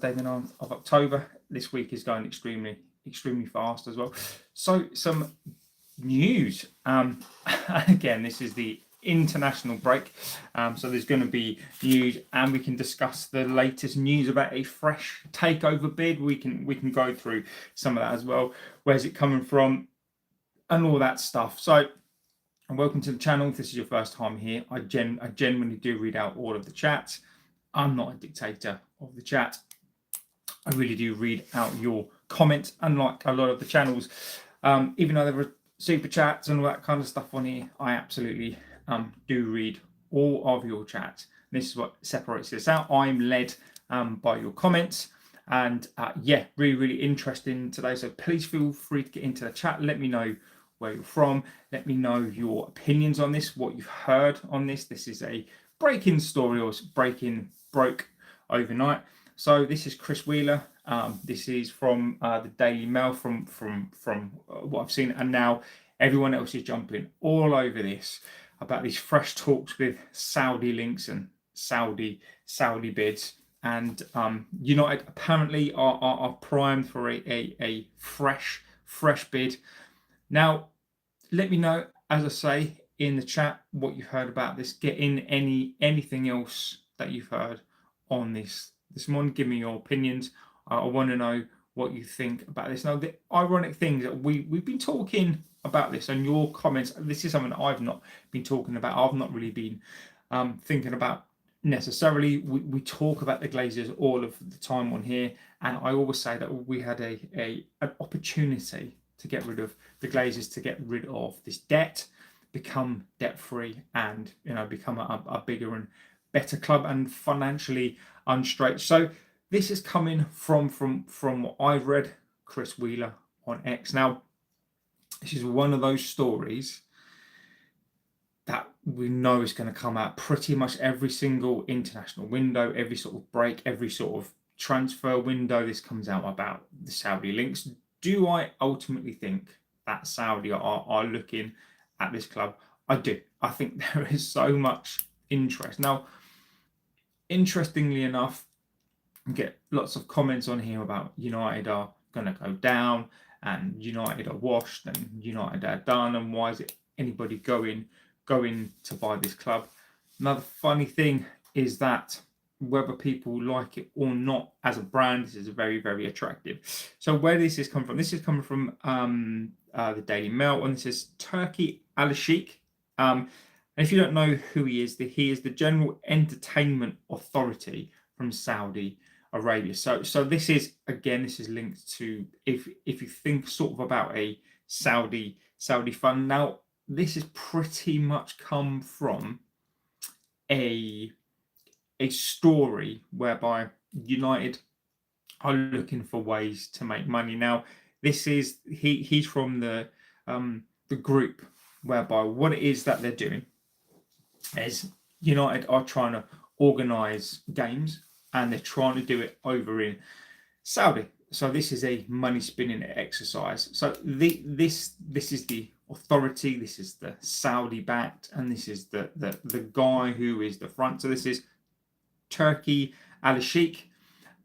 Day the 9th of October. This week is going extremely fast as well. So some news. Again, this is the international break, so there's going to be news, and we can discuss the latest news about a fresh takeover bid. We can go through some of that as well. Where's it coming from, and all that stuff. So, and welcome to the channel. If this is your first time here, I genuinely do read out all of the chats. I'm not a dictator of the chat. I really do read out your comments, unlike a lot of the channels. Even though there were super chats and all that kind of stuff on here, I absolutely do read all of your chats. This is what separates this out. I'm led by your comments, and yeah, really interesting today. So please feel free to get into the chat. Let me know where you're from. Let me know your opinions on this, what you've heard on this. This is a breaking story, or broke overnight. So this is Chris Wheeler. This is from the Daily Mail, from what I've seen, and now everyone else is jumping all over this about these fresh talks with Saudi links and Saudi bids, and United apparently are primed for a fresh bid. Now, let me know, as I say, in the chat what you've heard about this. Get in anything else that you've heard on this morning. Give me your opinions. I want to know what you think about this. Now, the ironic thing is that we've been talking about this, and your comments, this is something that I've not been talking about. I've not really been thinking about necessarily. We talk about the Glazers all of the time on here, and I always say that we had an opportunity to get rid of the Glazers, to get rid of this debt, become debt free, and become a bigger and better club, and financially unstraight. So this is coming from what I've read, Chris Wheeler on X. Now, this is one of those stories that we know is going to come out pretty much every single international window, every sort of break, every sort of transfer window. This comes out about the Saudi links. Do I ultimately think that Saudi are looking at this club? I do. I think there is so much interest. Now, interestingly enough, I get lots of comments on here about United are going to go down, and United are washed, and United are done, and why is it anybody going to buy this club? Another funny thing is that whether people like it or not, as a brand, this is very attractive. So where this is coming from? This is coming from the Daily Mail, and this is Turki Al-Sheikh. And if you don't know who he is the General Entertainment Authority from Saudi Arabia. So this is linked to, if you think sort of about a Saudi fund. Now, this has pretty much come from a story whereby United are looking for ways to make money. Now, this is he's from the group whereby what it is that they're doing is United are trying to organise games, and they're trying to do it over in Saudi. So this is a money spinning exercise. So this is the authority. This is the Saudi backed, and this is the guy who is the front. So this is Turki Al-Sheikh,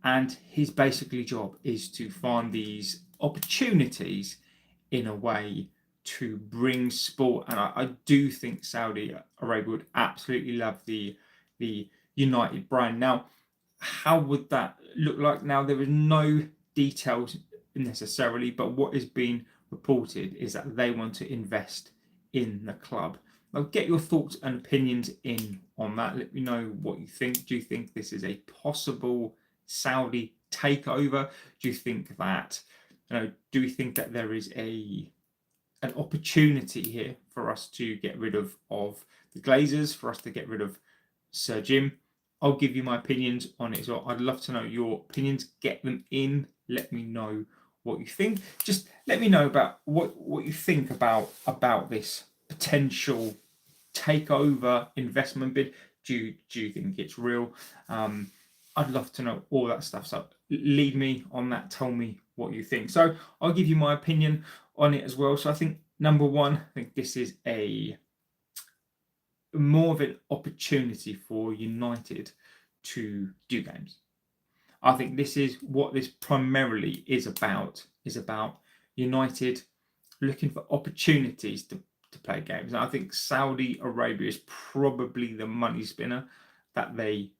and his basically job is to find these opportunities in a way to bring sport. And I do think Saudi Arabia would absolutely love the United brand. Now, how would that look like? Now, there is no details necessarily, but what is being reported is that they want to invest in the club. Now, get your thoughts and opinions in on that. Let me know what you think. Do you think this is a possible Saudi takeover? Do you think that, do we think that there is an opportunity here for us to get rid of the Glazers, for us to get rid of Sir Jim? I'll give you my opinions on it as well. I'd love to know your opinions. Get them in. Let me know what you think. Just let me know about what you think about this potential takeover investment bid. Do you think it's real? I'd love to know all that stuff. So lead me on that. Tell me what you think. So I'll give you my opinion on it as well. So I think, number one, I think this is more of an opportunity for United to do games. I think this is what this primarily is about United looking for opportunities to play games. And I think Saudi Arabia is probably the money spinner that they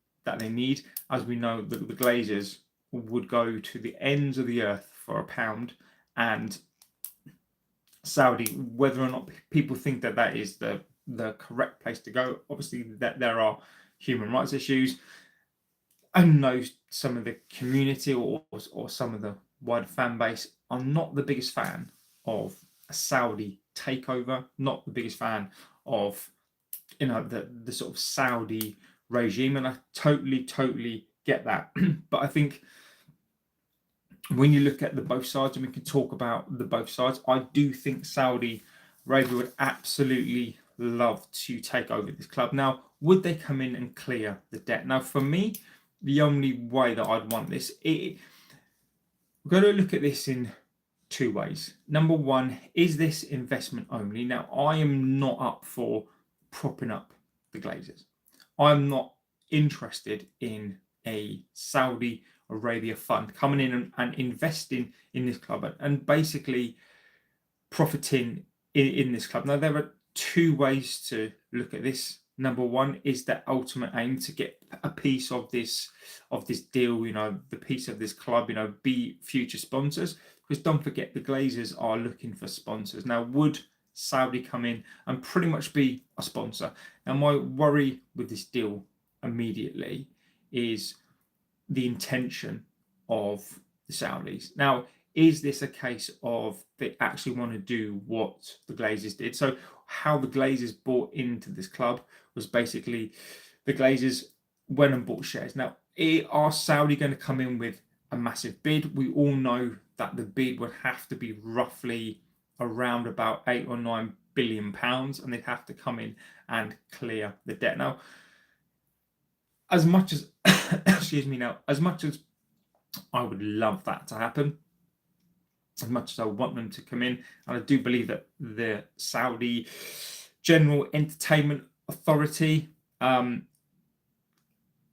need. As we know, the Glazers would go to the ends of the earth for £1, and Saudi, whether or not people think that that is the correct place to go, obviously that there are human rights issues. I know some of the community or some of the wider fan base are not the biggest fan of a Saudi takeover, not the biggest fan of the sort of Saudi regime, and I totally get that. But I think when you look at the both sides, and we can talk about the both sides, I do think Saudi Arabia would absolutely love to take over this club. Now, would they come in and clear the debt? Now, for me, the only way that I'd want this, we've got to look at this in two ways. Number one, is this investment only? Now, I am not up for propping up the Glazers. I'm not interested in a Saudi Arabia fund coming in and investing in this club and basically profiting in this club. Now, there are two ways to look at this. Number one is the ultimate aim to get a piece of this deal, the piece of this club, be future sponsors. Because don't forget, the Glazers are looking for sponsors. Now, would Saudi come in and pretty much be a sponsor? Now, my worry with this deal immediately is the intention of the Saudis. Now, is this a case of they actually want to do what the Glazers did? So how the Glazers bought into this club was basically the Glazers went and bought shares. Now, are Saudi going to come in with a massive bid? We all know that the bid would have to be roughly around about 8 or 9 billion pounds, and they'd have to come in and clear the debt. Now, as much as as much as I would love that to happen, as much as I want them to come in, and I do believe that the Saudi General Entertainment Authority, I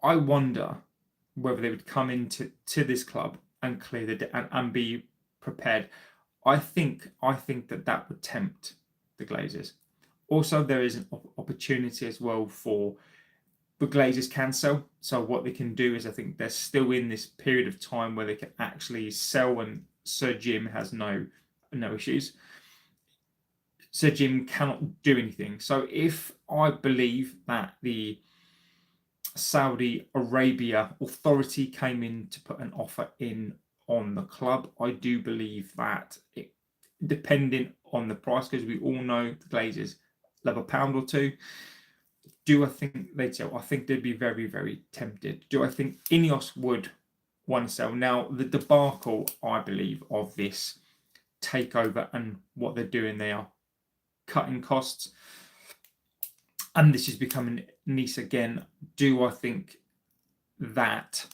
wonder whether they would come into this club and clear the debt and be prepared. I think that would tempt the Glazers. Also, there is an opportunity as well for the Glazers can sell. So what they can do is, I think they're still in this period of time where they can actually sell, and Sir Jim has no issues. Sir Jim cannot do anything. So if I believe that the Saudi Arabia Authority came in to put an offer in on the club, I do believe that depending on the price, because we all know the Glazers love a pound or two. Do I think they'd sell? I think they'd be very, very tempted. Do I think Ineos would want to sell? Now, the debacle, I believe, of this takeover and what they're doing, they are cutting costs. And this is becoming niche again. Do I think that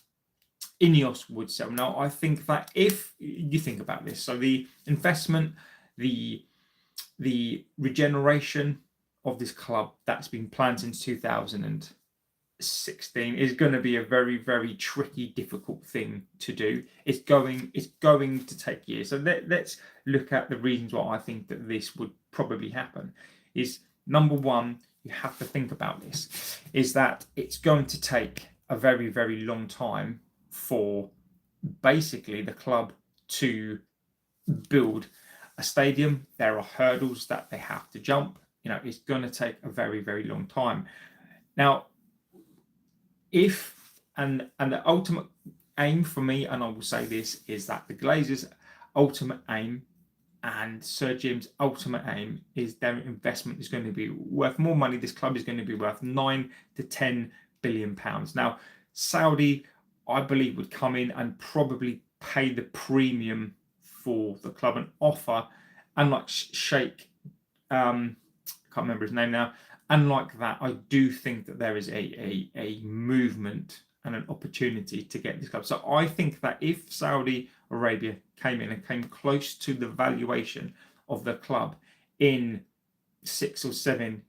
Ineos would sell? Now, I think that if you think about this, so the investment, the regeneration of this club that's been planned since 2016 is going to be a very, very tricky, difficult thing to do. It's going to take years. So let's look at the reasons why I think that this would probably happen. Is number one, you have to think about this, is that it's going to take a very, very long time for basically the club to build a stadium. There are hurdles that they have to jump. It's going to take a very, very long time. Now, and the ultimate aim for me, and I will say this, is that the Glazers' ultimate aim and Sir Jim's ultimate aim is their investment is going to be worth more money. This club is going to be worth 9 to 10 billion pounds. Now, Saudi, I believe, would come in and probably pay the premium for the club and offer, unlike Sheikh, can't remember his name now. Unlike that, I do think that there is a movement and an opportunity to get this club. So I think that if Saudi Arabia came in and came close to the valuation of the club in 6 or 7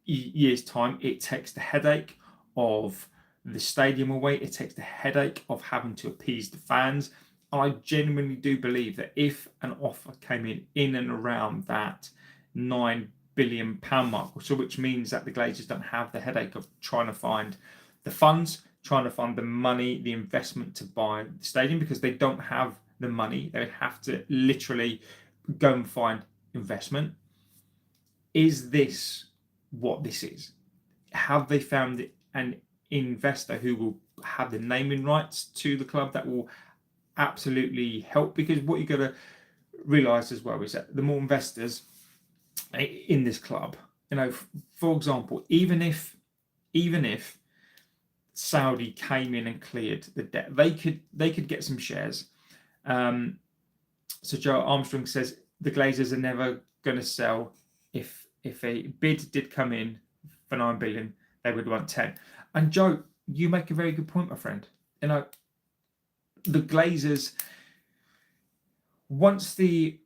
years' time, it takes the headache of the stadium away. It takes the headache of having to appease the fans. I genuinely do believe that if an offer came in and around that £9 billion mark, so which means that the Glazers don't have the headache of trying to find the funds, trying to find the money, the investment to buy the stadium, because they don't have the money. They have to literally go and find investment. Is this what this is? Have they found an investor who will have the naming rights to the club that will absolutely help? Because what you've got to realize as well is that the more investors in this club, for example, even if Saudi came in and cleared the debt, they could get some shares. So Joe Armstrong says the Glazers are never going to sell. If a bid did come in for 9 billion, they would want 10. And Joe, you make a very good point, my friend. The Glazers, once the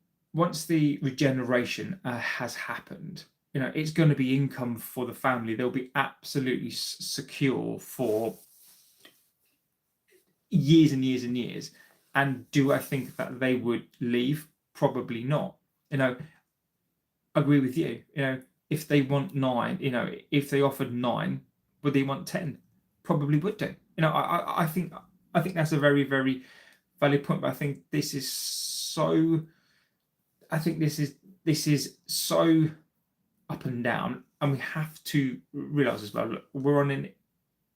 regeneration has happened, it's going to be income for the family. They'll be absolutely secure for years and years and years. And do I think that they would leave? Probably not. I agree with you. If they want 9, if they offered 9, would they want 10? Probably would do. I think that's a very, very valid point. But I think this is so. I think this is so up and down, and we have to realize as well. Look, we're on an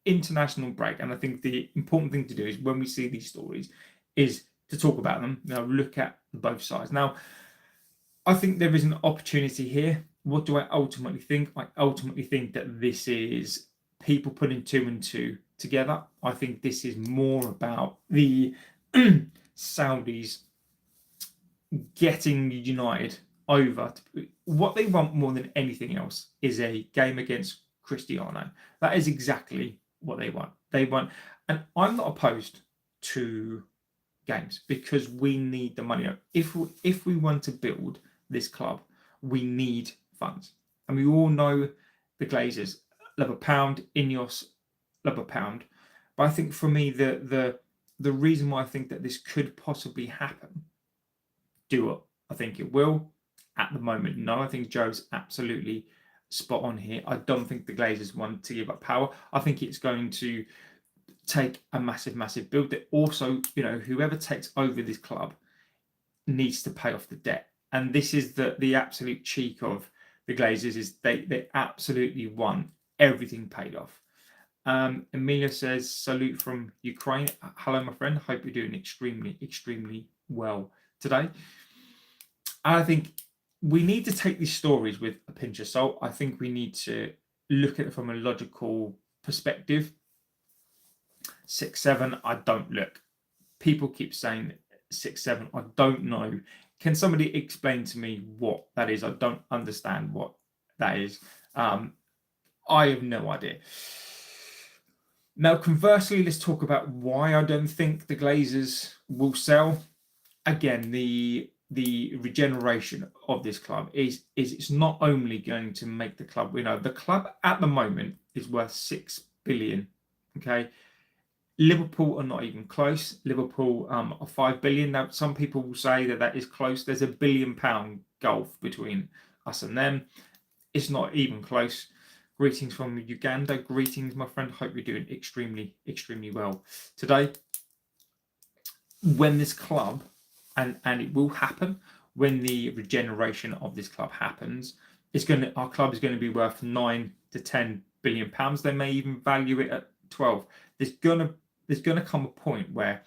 international break, and I think the important thing to do is when we see these stories, is to talk about them. Look at both sides. Now, I think there is an opportunity here. What do I ultimately think? I ultimately think that this is people putting 2 and 2 together. I think this is more about the Saudis getting United over. What they want more than anything else is a game against Cristiano. That is exactly what they want. And I'm not opposed to games because we need the money. If we want to build this club, we need funds, and we all know the Glazers love a pound, Ineos love a pound. But I think for me, the reason why I think that this could possibly happen, I think it will. At the moment, no. I think Joe's absolutely spot on here. I don't think the Glazers want to give up power. I think it's going to take a massive build. That also, whoever takes over this club needs to pay off the debt. And this is the absolute cheek of the Glazers, is they absolutely want everything paid off. Emilia says, salute from Ukraine. Hello, my friend. Hope you're doing extremely well today. I think we need to take these stories with a pinch of salt. I think we need to look at it from a logical perspective. 6-7, I don't look. People keep saying 6-7. I don't know. Can somebody explain to me what that is? I don't understand what that is. I have no idea. Now, conversely, let's talk about why I don't think the Glazers will sell. Again, the regeneration of this club is it's not only going to make the club, the club at the moment is worth 6 billion. Okay. Liverpool are not even close. Liverpool are 5 billion. Now, some people will say that is close. There's £1 billion gulf between us and them. It's not even close. Greetings from Uganda. Greetings, my friend. Hope you're doing extremely well today. When this club, and it will happen, when the regeneration of this club happens, our club is going to be worth 9 to 10 billion pounds. They may even value it at 12. There's going to come a point where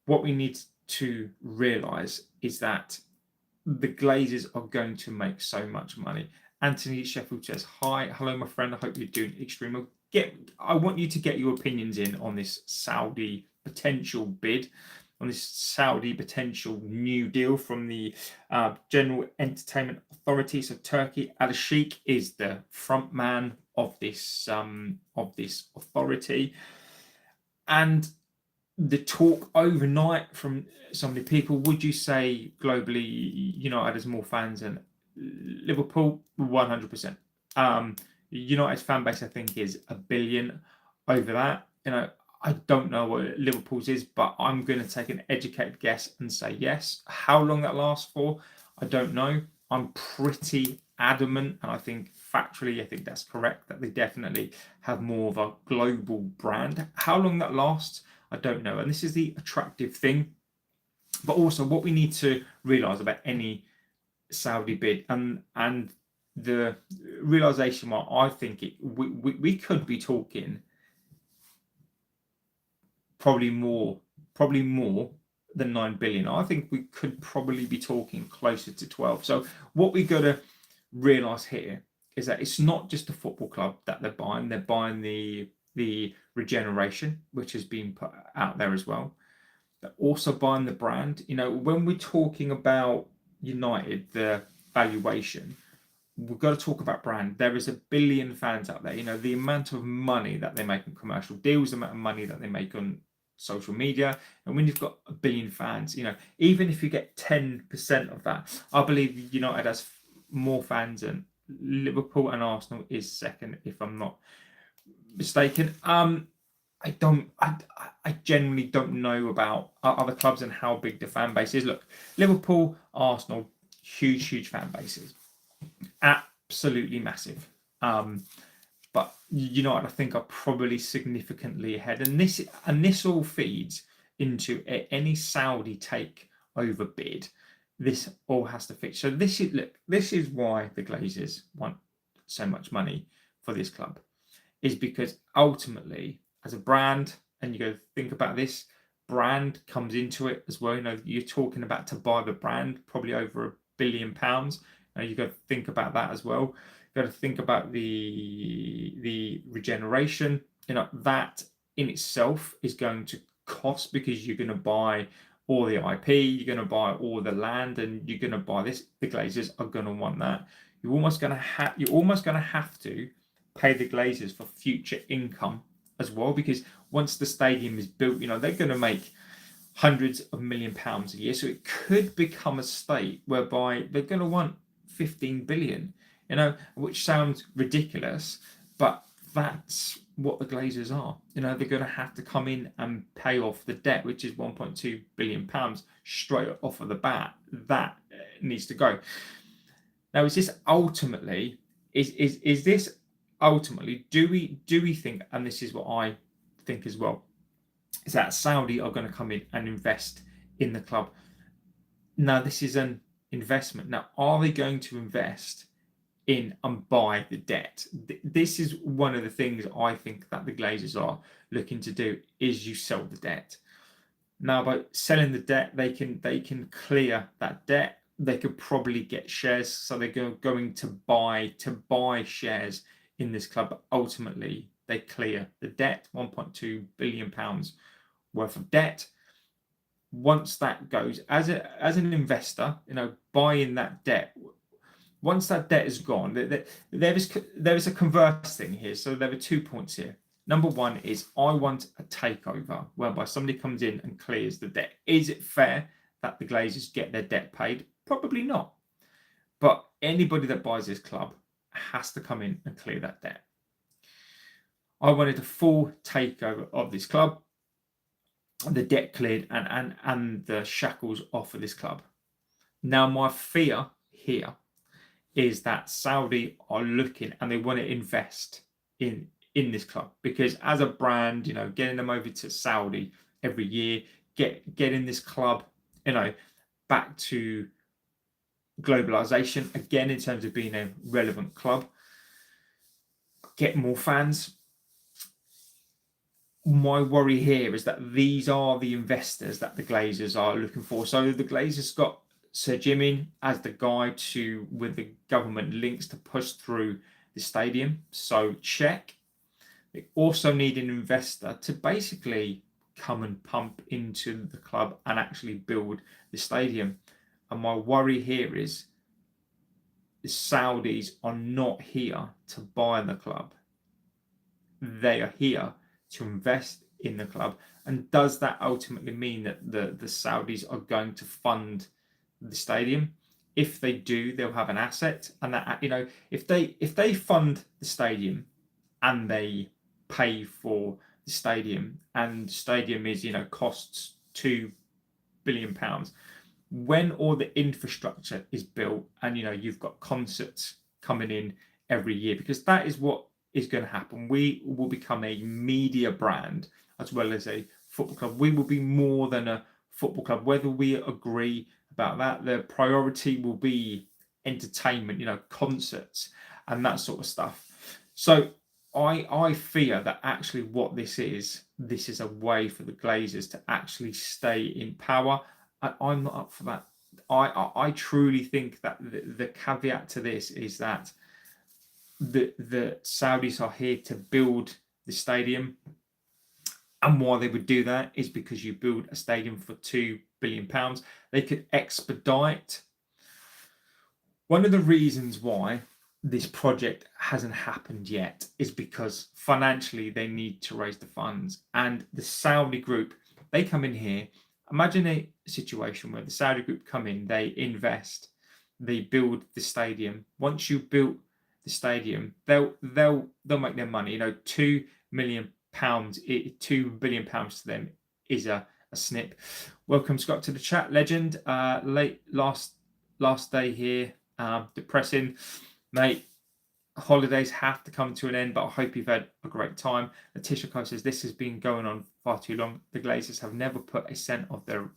what we need to realise is that the Glazers are going to make so much money. Anthony Sheffield says, hi, hello, my friend. I hope you're doing extremely well. I want you to get your opinions in on this Saudi potential bid, on this Saudi potential new deal from the General Entertainment Authority. So Turki Al-Sheikh is the front man of this authority. And the talk overnight from so many people, would you say globally United has more fans than Liverpool? 100%. United's fan base, I think, is 1 billion over that. I don't know what Liverpool's is, but I'm going to take an educated guess and say yes. How long that lasts for, I don't know. I'm pretty adamant, and I think factually, I think that's correct, that they definitely have more of a global brand. How long that lasts, I don't know. And this is the attractive thing. But also what we need to realise about any Saudi bid, and the realisation why I think we could be talking probably more than 9 billion. I think we could probably be talking closer to 12. So what we got to realise here is that it's not just a football club that they're buying. They're buying the regeneration, which has been put out there as well. They're also buying the brand. When we're talking about United, the valuation, we've got to talk about brand. There is 1 billion fans out there. The amount of money that they make on commercial deals, the amount of money that they make on social media, and when you've got 1 billion fans, even if you get 10% of that, I believe United has more fans than Liverpool, and Arsenal is second, if I'm not mistaken. I generally don't know about other clubs and how big the fan base is. Look, Liverpool, Arsenal, huge fan bases, absolutely massive. But United, I think, are probably significantly ahead, and this all feeds into any Saudi takeover bid. This all has to fit. So this is why the Glazers want so much money for this club, is because ultimately, as a brand, and you go think about this, brand comes into it as well. You're talking about to buy the brand, probably over £1 billion. You got to think about that as well. Got to think about the regeneration. That in itself is going to cost, because you're going to buy all the IP, you're going to buy all the land, and you're going to buy this. The Glazers are going to want that. You're almost going to have to pay the Glazers for future income as well, because once the stadium is built, they're going to make hundreds of £1 million a year. So it could become a state whereby they're going to want 15 billion. Which sounds ridiculous, but that's what the Glazers are. They're going to have to come in and pay off the debt, which is 1.2 billion pounds straight off of the bat. That needs to go. Now, is this ultimately? Is this ultimately? Do we think? And this is what I think as well, is that Saudi are going to come in and invest in the club. Now, this is an investment. Now, are they going to invest in and buy the debt? This is one of the things I think that the Glazers are looking to do, is you sell the debt. Now, by selling the debt, they can clear that debt. They could probably get shares, so they're going to buy shares in this club. But ultimately, they clear the debt, 1.2 billion pounds worth of debt. Once that goes, as an investor, buying that debt. Once that debt is gone, there is a converse thing here. So there are 2 points here. Number one is, I want a takeover whereby somebody comes in and clears the debt. Is it fair that the Glazers get their debt paid? Probably not. But anybody that buys this club has to come in and clear that debt. I wanted a full takeover of this club, the debt cleared, and the shackles off of this club. Now, my fear here is that Saudi are looking and they want to invest in this club, because as a brand, getting them over to Saudi every year, getting this club, back to globalization again in terms of being a relevant club, get more fans. My worry here is that these are the investors that the Glazers are looking for. So the Glazers got Sir Jim in as the guy with the government links to push through the stadium. So check. They also need an investor to basically come and pump into the club and actually build the stadium. And my worry here is the Saudis are not here to buy the club. They are here to invest in the club. And does that ultimately mean that the Saudis are going to fund the stadium? If they do, they'll have an asset, and that, if they fund the stadium and they pay for the stadium, and the stadium is, costs £2 billion. When all the infrastructure is built and, you've got concerts coming in every year, because that is what is going to happen. We will become a media brand as well as a football club. We will be more than a football club, whether we agree about that. The priority will be entertainment, concerts and that sort of stuff. So I fear that actually what this is a way for the Glazers to actually stay in power. I'm not up for that. I truly think that the caveat to this is that the Saudis are here to build the stadium. And why they would do that is because you build a stadium for £2 billion. They could expedite. One of the reasons why this project hasn't happened yet is because financially they need to raise the funds. And the Saudi group, they come in here. Imagine a situation where the Saudi group come in, they invest, they build the stadium. Once you built the stadium, they'll make their money. £2 million, £2 billion to them is a snip. Welcome, Scott, to the chat. Legend. Late last day here. Depressing, mate. Holidays have to come to an end, but I hope you've had a great time. Letitia Coe says this has been going on far too long. The Glazers have never put a cent of their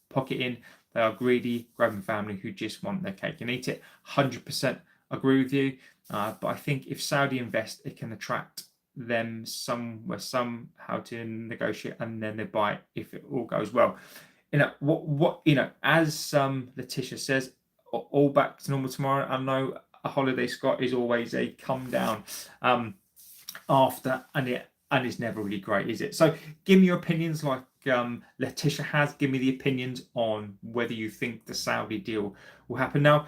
pocket in. They are greedy, grabbing family who just want their cake and eat it. 100% agree with you. But I think if Saudi invest, it can attract them somehow to negotiate, and then they buy it if it all goes well. As Letitia says, all back to normal tomorrow. I know a holiday, Scott, is always a come down after, and it's never really great, is it? So give me your opinions, like Letitia has. Give me the opinions on whether you think the Saudi deal will happen. Now,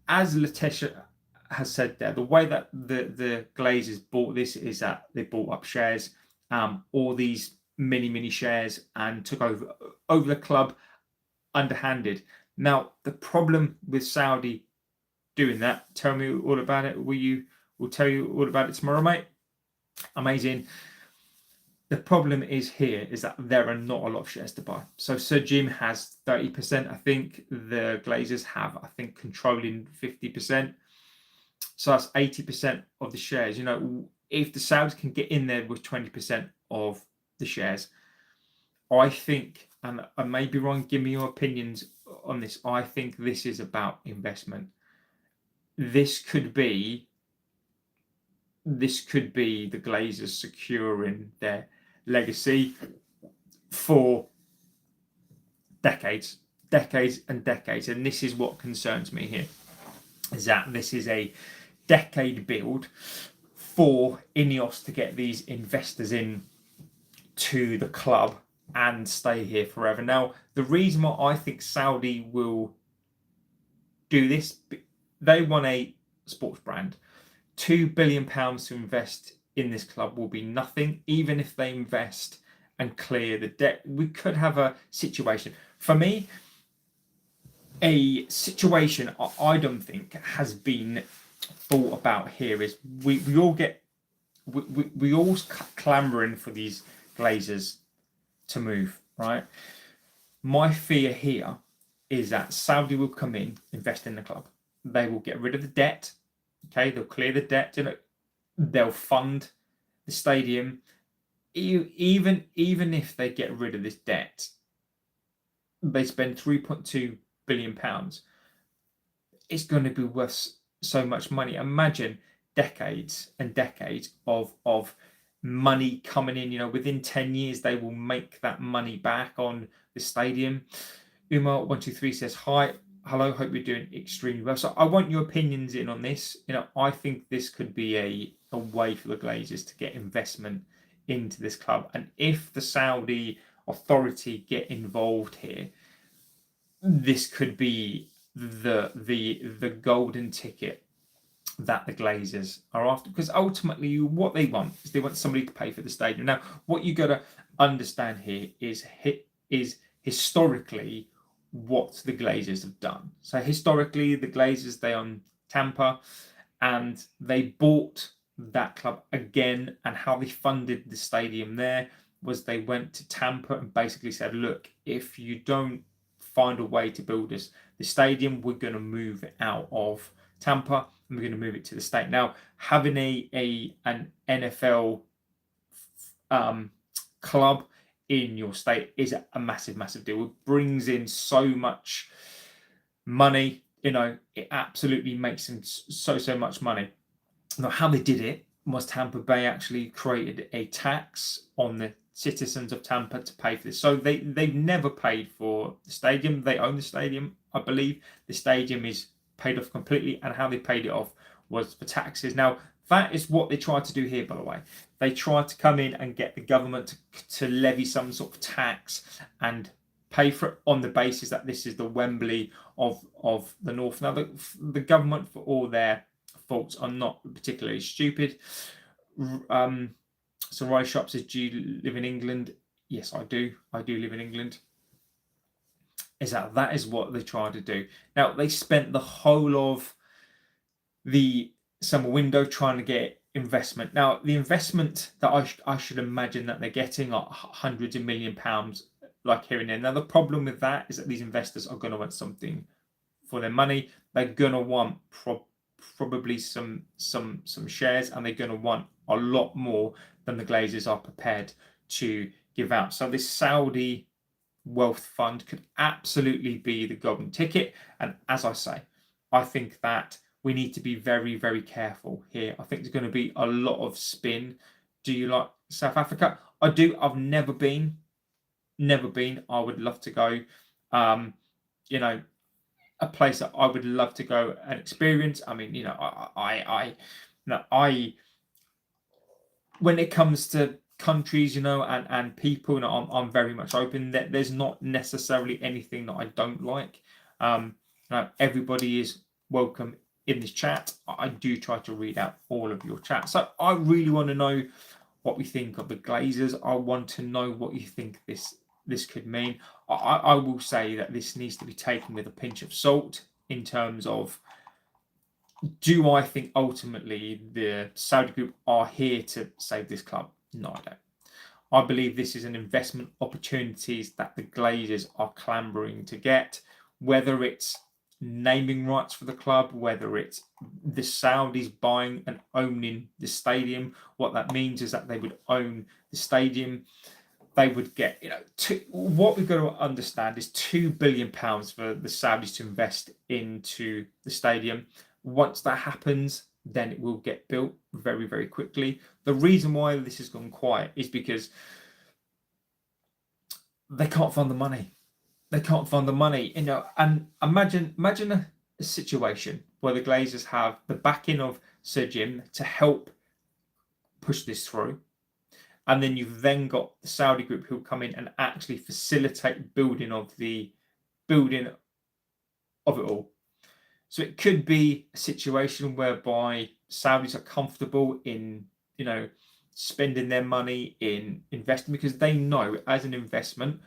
as Letitia has said there, the way that the Glazers bought this is that they bought up shares, all these mini shares, and took over the club underhanded. Now, the problem with Saudi doing that, tell me all about it. We'll tell you all about it tomorrow, mate. Amazing. The problem is that there are not a lot of shares to buy. So Sir Jim has 30%. I think the Glazers have, controlling 50%. So that's 80% of the shares. If the Saudis can get in there with 20% of the shares, I think, and I may be wrong, give me your opinions on this. I think this is about investment. This could be the Glazers securing their legacy for decades and decades. And this is what concerns me here, is that this is a decade build for Ineos to get these investors in to the club and stay here forever. Now, the reason why I think Saudi will do this, they want a sports brand. £2 billion to invest in this club will be nothing, even if they invest and clear the debt. We could have a situation. For me, a situation I don't think has been thought about here is we all clamoring for these Glazers to move, right? My fear here is that Saudi will come in, invest in the club. They will get rid of the debt. Okay, they'll clear the debt. They'll fund the stadium. Even if they get rid of this debt, they spend £3.2 billion. It's going to be worth so much money. Imagine decades and decades of money coming in. Within 10 years, they will make that money back on the stadium. Umar123 says, hi. Hello, hope you're doing extremely well. So I want your opinions in on this. I think this could be a way for the Glazers to get investment into this club. And if the Saudi authority get involved here, this could be the golden ticket that the Glazers are after. Because ultimately what they want is they want somebody to pay for the stadium. Now, what you got to understand here is historically what the Glazers have done. So historically, the Glazers, they own Tampa, and they bought that club again, and how they funded the stadium there. was they went to Tampa and basically said, look, if you don't find a way to build us the stadium, we're going to move it out of Tampa and we're going to move it to the state. Now, having an NFL club in your state is a massive deal. It brings in so much money. It absolutely makes them so much money. Now, how they did it was Tampa Bay actually created a tax on the citizens of Tampa to pay for this. So they've never paid for the stadium. They own the stadium, I believe. The stadium is paid off completely, and how they paid it off was for taxes. Now, that is what they tried to do here, by the way. They tried to come in and get the government to levy some sort of tax and pay for it on the basis that this is the Wembley of the North. Now, the government, for all their faults, are not particularly stupid. So Ray Shop says, do you live in England? Yes, I do. I do live in England. That is what they tried to do. Now, they spent the whole of the summer window trying to get investment. Now, the investment that I should imagine that they're getting are hundreds of £1 million, like here and there. Now, the problem with that is that these investors are going to want something for their money. They're going to want probably some shares, and they're going to want a lot more than the Glazers are prepared to give out. So this Saudi wealth fund could absolutely be the golden ticket. And as I say, I think that we need to be very careful here. I think there's going to be a lot of spin. Do you like South Africa? I do. I've never been. I would love to go. A place that I would love to go and experience. I mean, I when it comes to countries, and people, I'm very much open. That there's not necessarily anything that I don't like. Everybody is welcome in this chat. I do try to read out all of your chat. So I really want to know what we think of the Glazers. I want to know what you think this could mean. I will say that this needs to be taken with a pinch of salt in terms of, do I think ultimately the Saudi group are here to save this club? No, I don't. I believe this is an investment opportunities that the Glazers are clambering to get, whether it's naming rights for the club, whether it's the Saudis buying and owning the stadium. What that means is that they would own the stadium. They would get, what we've got to understand is £2 billion for the Saudis to invest into the stadium. Once that happens, then it will get built very quickly. The reason why this has gone quiet is because they can't find the money. And imagine a situation where the Glazers have the backing of Sir Jim to help push this through. And then you've then got the Saudi group who come in and actually facilitate building of it all. So it could be a situation whereby Saudis are comfortable in, spending their money in investing, because they know as an investment,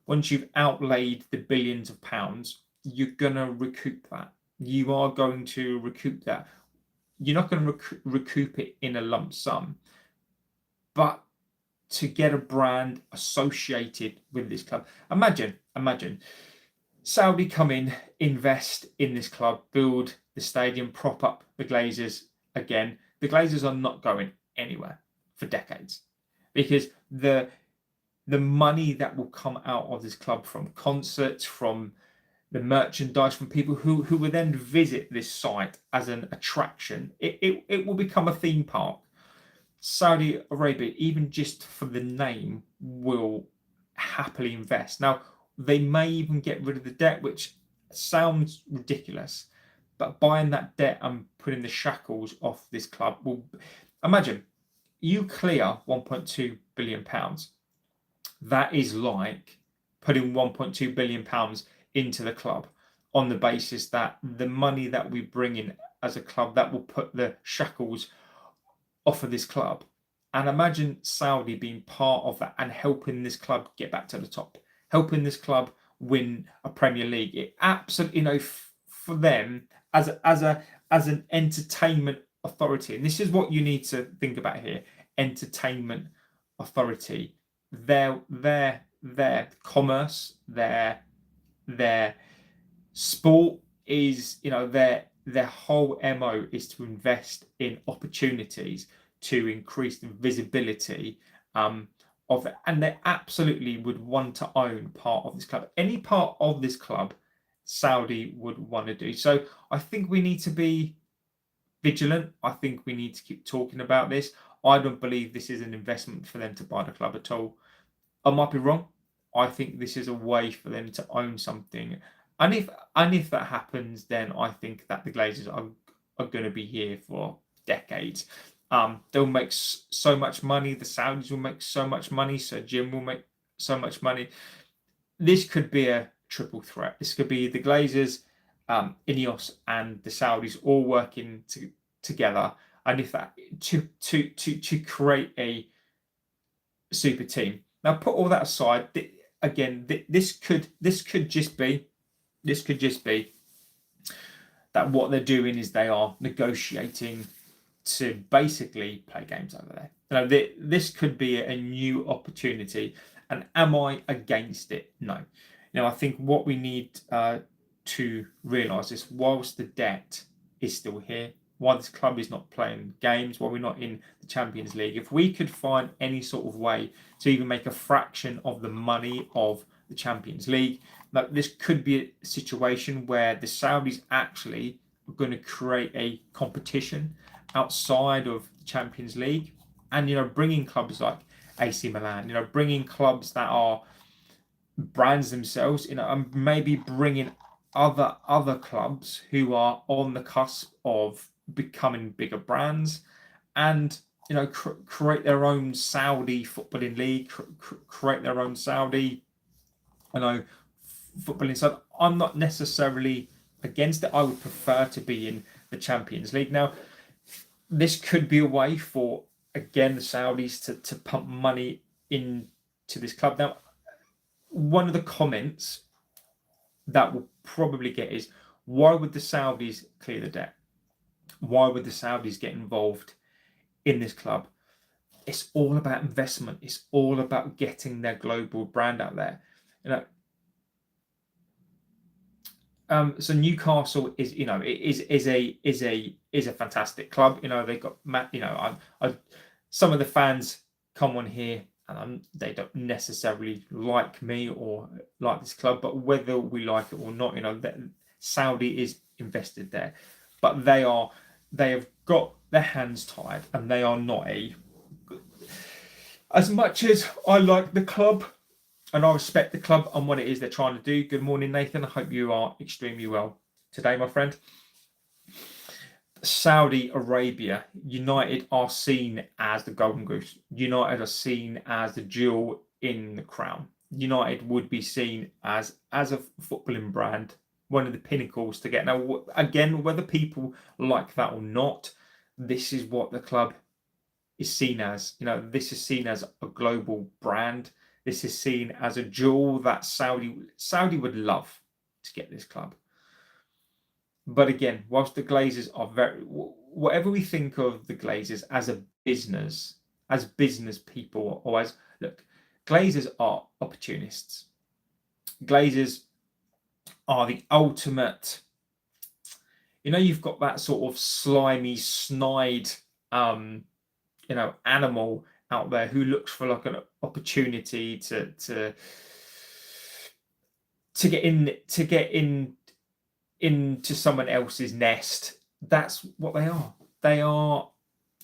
once you've outlaid the billions of pounds, you're going to recoup that. You are going to recoup that. You're not going to recoup it in a lump sum, but to get a brand associated with this club. Imagine Saudi come in, invest in this club, build the stadium, prop up the Glazers again. The Glazers are not going anywhere for decades, because the money that will come out of this club from concerts, from the merchandise, from people who will then visit this site as an attraction, it will become a theme park. Saudi Arabia, even just for the name, will happily invest. Now, they may even get rid of the debt, which sounds ridiculous, but buying that debt and putting the shackles off this club will... Imagine, you clear £1.2 billion. That is like putting £1.2 billion into the club on the basis that the money that we bring in as a club, that will put the shackles off of this club. And imagine Saudi being part of that and helping this club get back to the top, helping this club win a Premier League. It absolutely, for them as an entertainment authority, and this is what you need to think about here: entertainment authority. their commerce, their sport is, their whole MO is to invest in opportunities to increase the visibility of it, and they absolutely would want to own part of this club. Any part of this club, Saudi would want to do. So I think we need to be vigilant. I think we need to keep talking about this. I don't believe this is an investment for them to buy the club at all. I might be wrong. I think this is a way for them to own something. And if that happens, then I think that the Glazers are going to be here for decades. They'll make so much money. The Saudis will make so much money. Sir Jim will make so much money. This could be a triple threat. This could be the Glazers, Ineos, and the Saudis all working together. And if that to create a super team. Now, put all that aside. Again, this could just be that what they're doing is they are negotiating to basically play games over there. This could be a new opportunity. And am I against it? No. I think what we need to realise is, whilst the debt is still here, why this club is not playing games, why we're not in the Champions League, if we could find any sort of way to even make a fraction of the money of the Champions League, that this could be a situation where the Saudis actually are going to create a competition outside of the Champions League, and bringing clubs like AC Milan, bringing clubs that are brands themselves, and maybe bringing other clubs who are on the cusp of becoming bigger brands, and create their own Saudi footballing league, create their own Saudi footballing side. I'm not necessarily against it. I would prefer to be in the Champions League. Now, this could be a way for, again, the Saudis to pump money into this club. Now, one of the comments that we'll probably get is, why would the Saudis clear the debt? Why would the Saudis get involved in this club? It's all about investment. It's all about getting their global brand out there. So Newcastle is a fantastic club. They've got some of the fans come on here and they don't necessarily like me or like this club, but whether we like it or not, Saudi is invested there, but they have got their hands tied, and they are not as much as I like the club and I respect the club and what it is they're trying to do. Good morning, Nathan. I hope you are extremely well today, my friend. Saudi Arabia, United are seen as the golden goose. United are seen as the jewel in the crown. United would be seen as a footballing brand, one of the pinnacles to get. Now, again, whether people like that or not, this is what the club is seen as. This is seen as a global brand. This is seen as a jewel that Saudi would love to get this club. But again, whilst the Glazers are whatever we think of the Glazers as a business, as business people, or Glazers are opportunists. Glazers are the ultimate, you've got that sort of slimy, snide, animal out there who looks for like an opportunity to get into someone else's nest. That's what they are. They are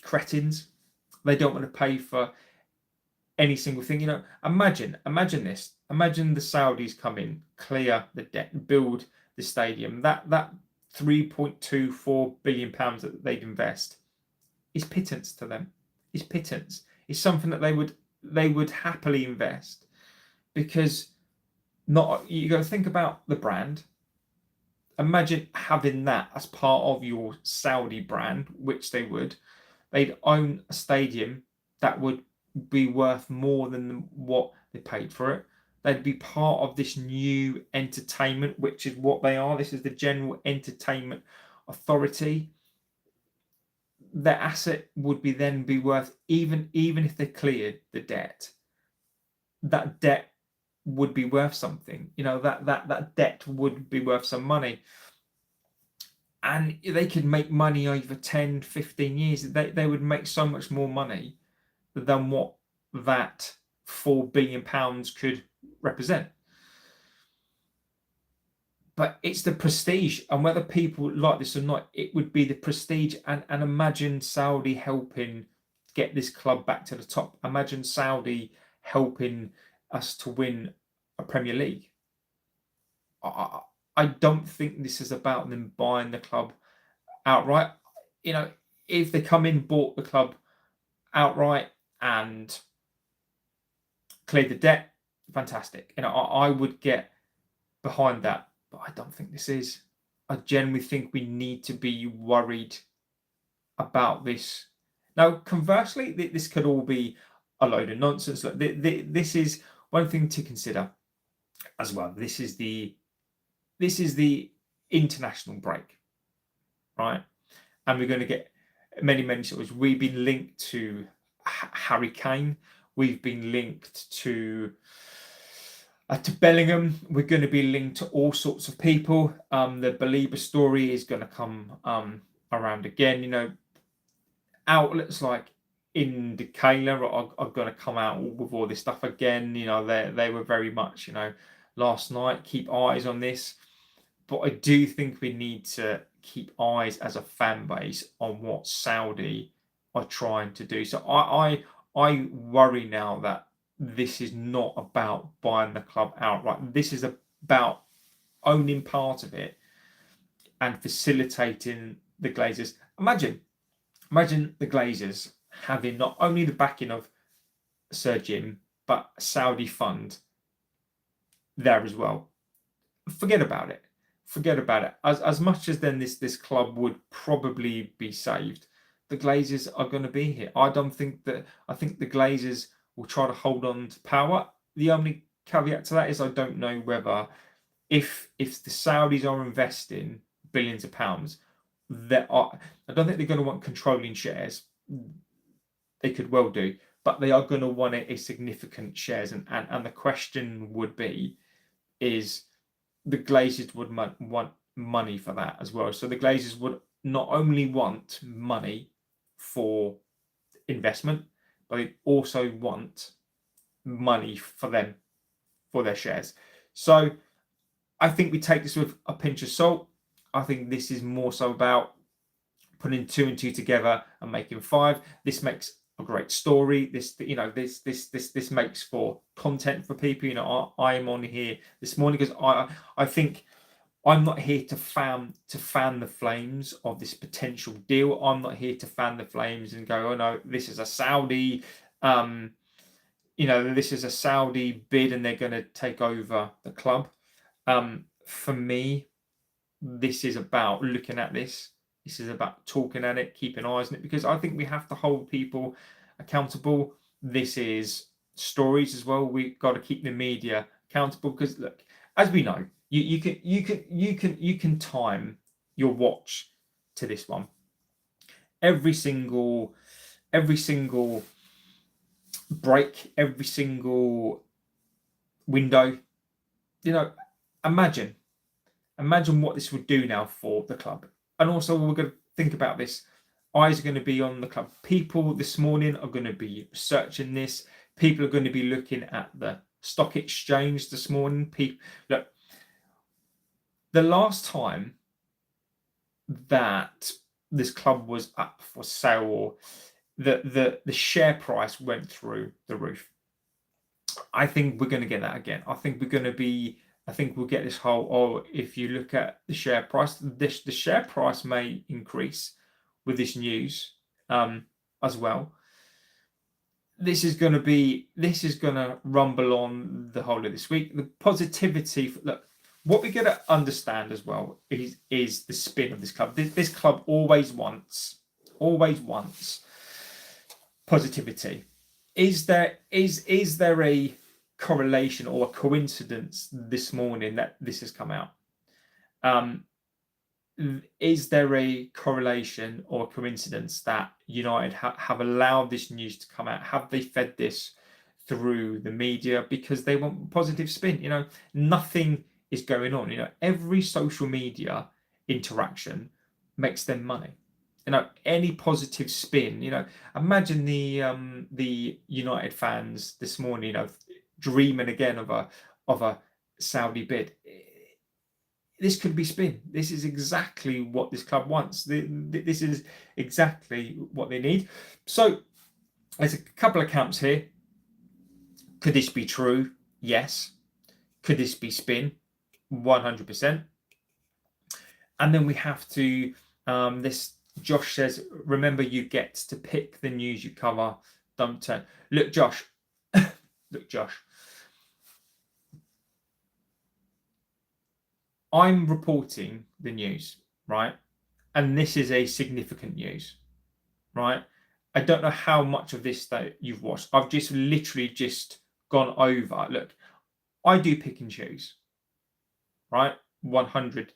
cretins. They don't want to pay for any single thing. Imagine this. Imagine the Saudis come in, clear the debt, and build the stadium. That £3.24 billion that they'd invest is pittance to them. It's pittance. It's something that they would happily invest, because you got to think about the brand. Imagine having that as part of your Saudi brand, which they'd own a stadium that would be worth more than what they paid for it. They'd be part of this new entertainment, which is what they are. This is the General Entertainment Authority. Their asset would then be worth, even if they cleared the debt, that debt would be worth something. That debt would be worth some money. And they could make money over 10, 15 years. They would make so much more money than what that £4 billion could represent. But it's the prestige, and whether people like this or not, it would be the prestige. And imagine Saudi helping get this club back to the top. Imagine Saudi helping us to win a Premier League. I don't think this is about them buying the club outright. If they come in, bought the club outright and cleared the debt, fantastic. I would get behind that. But I don't think this is. I genuinely think we need to be worried about this. Now, conversely, this could all be a load of nonsense. Look, this is one thing to consider as well. This is the international break, right? And we're going to get many stories. We've been linked to Harry Kane. We've been linked to Bellingham. We're going to be linked to all sorts of people. The Belieber story is going to come around again. Outlets like Indicator are going to come out with all this stuff again. They were very much, last night, keep eyes on this. But I do think we need to keep eyes as a fan base on what Saudi are trying to do. So I worry now that this is not about buying the club outright. This is about owning part of it and facilitating the Glazers. Imagine the Glazers having not only the backing of Sir Jim, but a Saudi fund there as well. Forget about it. As much as then this club would probably be saved, the Glazers are going to be here. I think the Glazers will try to hold on to power. The only caveat to that is I don't know whether if the Saudis are investing billions of pounds, I don't think they're going to want controlling shares. They could well do, but they are going to want a significant shares. And the question would be, is the Glazers would want money for that as well. So the Glazers would not only want money for investment, but they also want money for them, for their shares. So I think we take this with a pinch of salt. I think this is more so about putting 2 and 2 together and making 5. This makes a great story. This makes for content for people. I am on here this morning because I think I'm not here to fan the flames of this potential deal. I'm not here to fan the flames and go, oh no, this is a Saudi, this is a Saudi bid and they're going to take over the club. For me, this is about looking at this. This is about talking at it, keeping eyes on it, because I think we have to hold people accountable. This is stories as well. We've got to keep the media accountable because, look, as we know, you can time your watch to this one. Every single break, every single window. Imagine what this would do now for the club. And also, we're going to think about this. Eyes are going to be on the club. People this morning are going to be researching this. People are going to be looking at the stock exchange this morning. Look, the last time that this club was up for sale, or the share price went through the roof, I think we're going to get that again. I think we'll get this whole, if you look at the share price, the share price may increase with this news as well. This is going to rumble on the whole of this week. The positivity, look, what we're going to understand as well is the spin of this club. This club always wants positivity. Is there a correlation or a coincidence this morning that this has come out? Is there a correlation or coincidence that United have allowed this news to come out? Have they fed this through the media because they want positive spin. You know, nothing is going on. You know, every social media interaction makes them money. You know, any positive spin. You know, imagine the United fans this morning, you know, dreaming again of a Saudi bid. This could be spin. This is exactly what this club wants. This is exactly what they need. So there's a couple of camps here. Could this be true? Yes. Could this be spin? 100%. And then we have to, this Josh says, remember you get to pick the news you cover. Don't turn. Look, Josh. Look, Josh. I'm reporting the news, right? And this is a significant news, right? I don't know how much of this that you've watched. I've just literally just gone over. Look, I do pick and choose, right? 100%.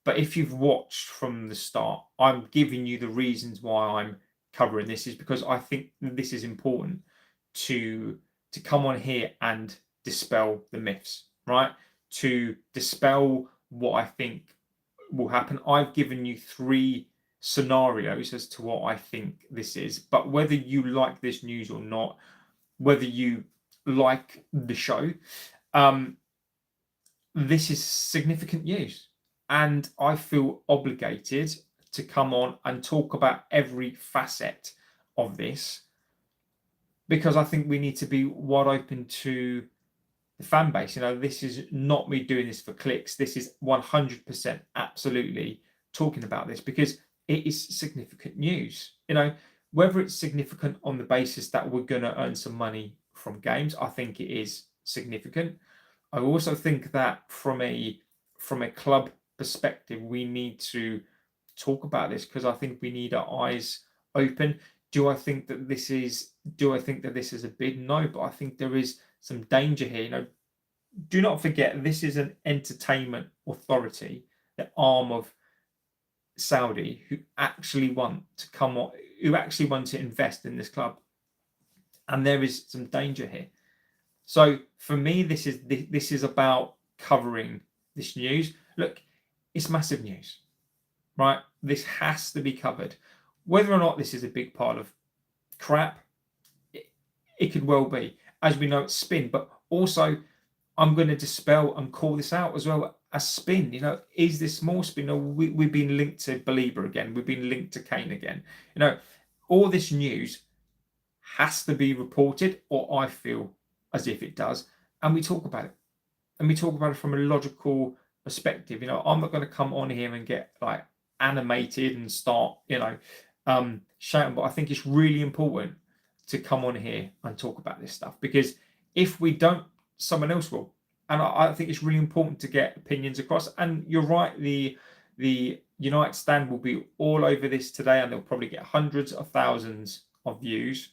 But if you've watched from the start, I'm giving you the reasons why I'm covering this is because I think this is important to come on here and dispel the myths, right? To dispel what I think will happen. I've given you 3 scenarios as to what I think this is, but whether you like this news or not, whether you like the show, this is significant news, and I feel obligated to come on and talk about every facet of this because I think we need to be wide open to the fan base. You know, this is not me doing this for clicks. This is 100% absolutely talking about this because it is significant news. You know, whether it's significant on the basis that we're going to earn some money from games, I think it is significant. I also think that from a club perspective, we need to talk about this because I think we need our eyes open. Do I think that this is a bid? No, but I think there is some danger here. You know, do not forget this is an entertainment authority, the arm of Saudi, who actually want to come on, who actually want to invest in this club, and there is some danger here. So for me, this is about covering this news. Look, it's massive news, right? This has to be covered. Whether or not this is a big pile of crap, it could well be. As we know, it's spin, but also I'm going to dispel and call this out as well as spin. You know, is this more spin? Or we've been linked to Belieber again. We've been linked to Kane again. You know, all this news has to be reported, or I feel as if it does, and we talk about it. And we talk about it from a logical perspective. You know, I'm not going to come on here and get like animated and start, you know, shouting, but I think it's really important to come on here and talk about this stuff because if we don't, someone else will. And I think it's really important to get opinions across. And you're right, the United stand will be all over this today, and they'll probably get hundreds of thousands of views.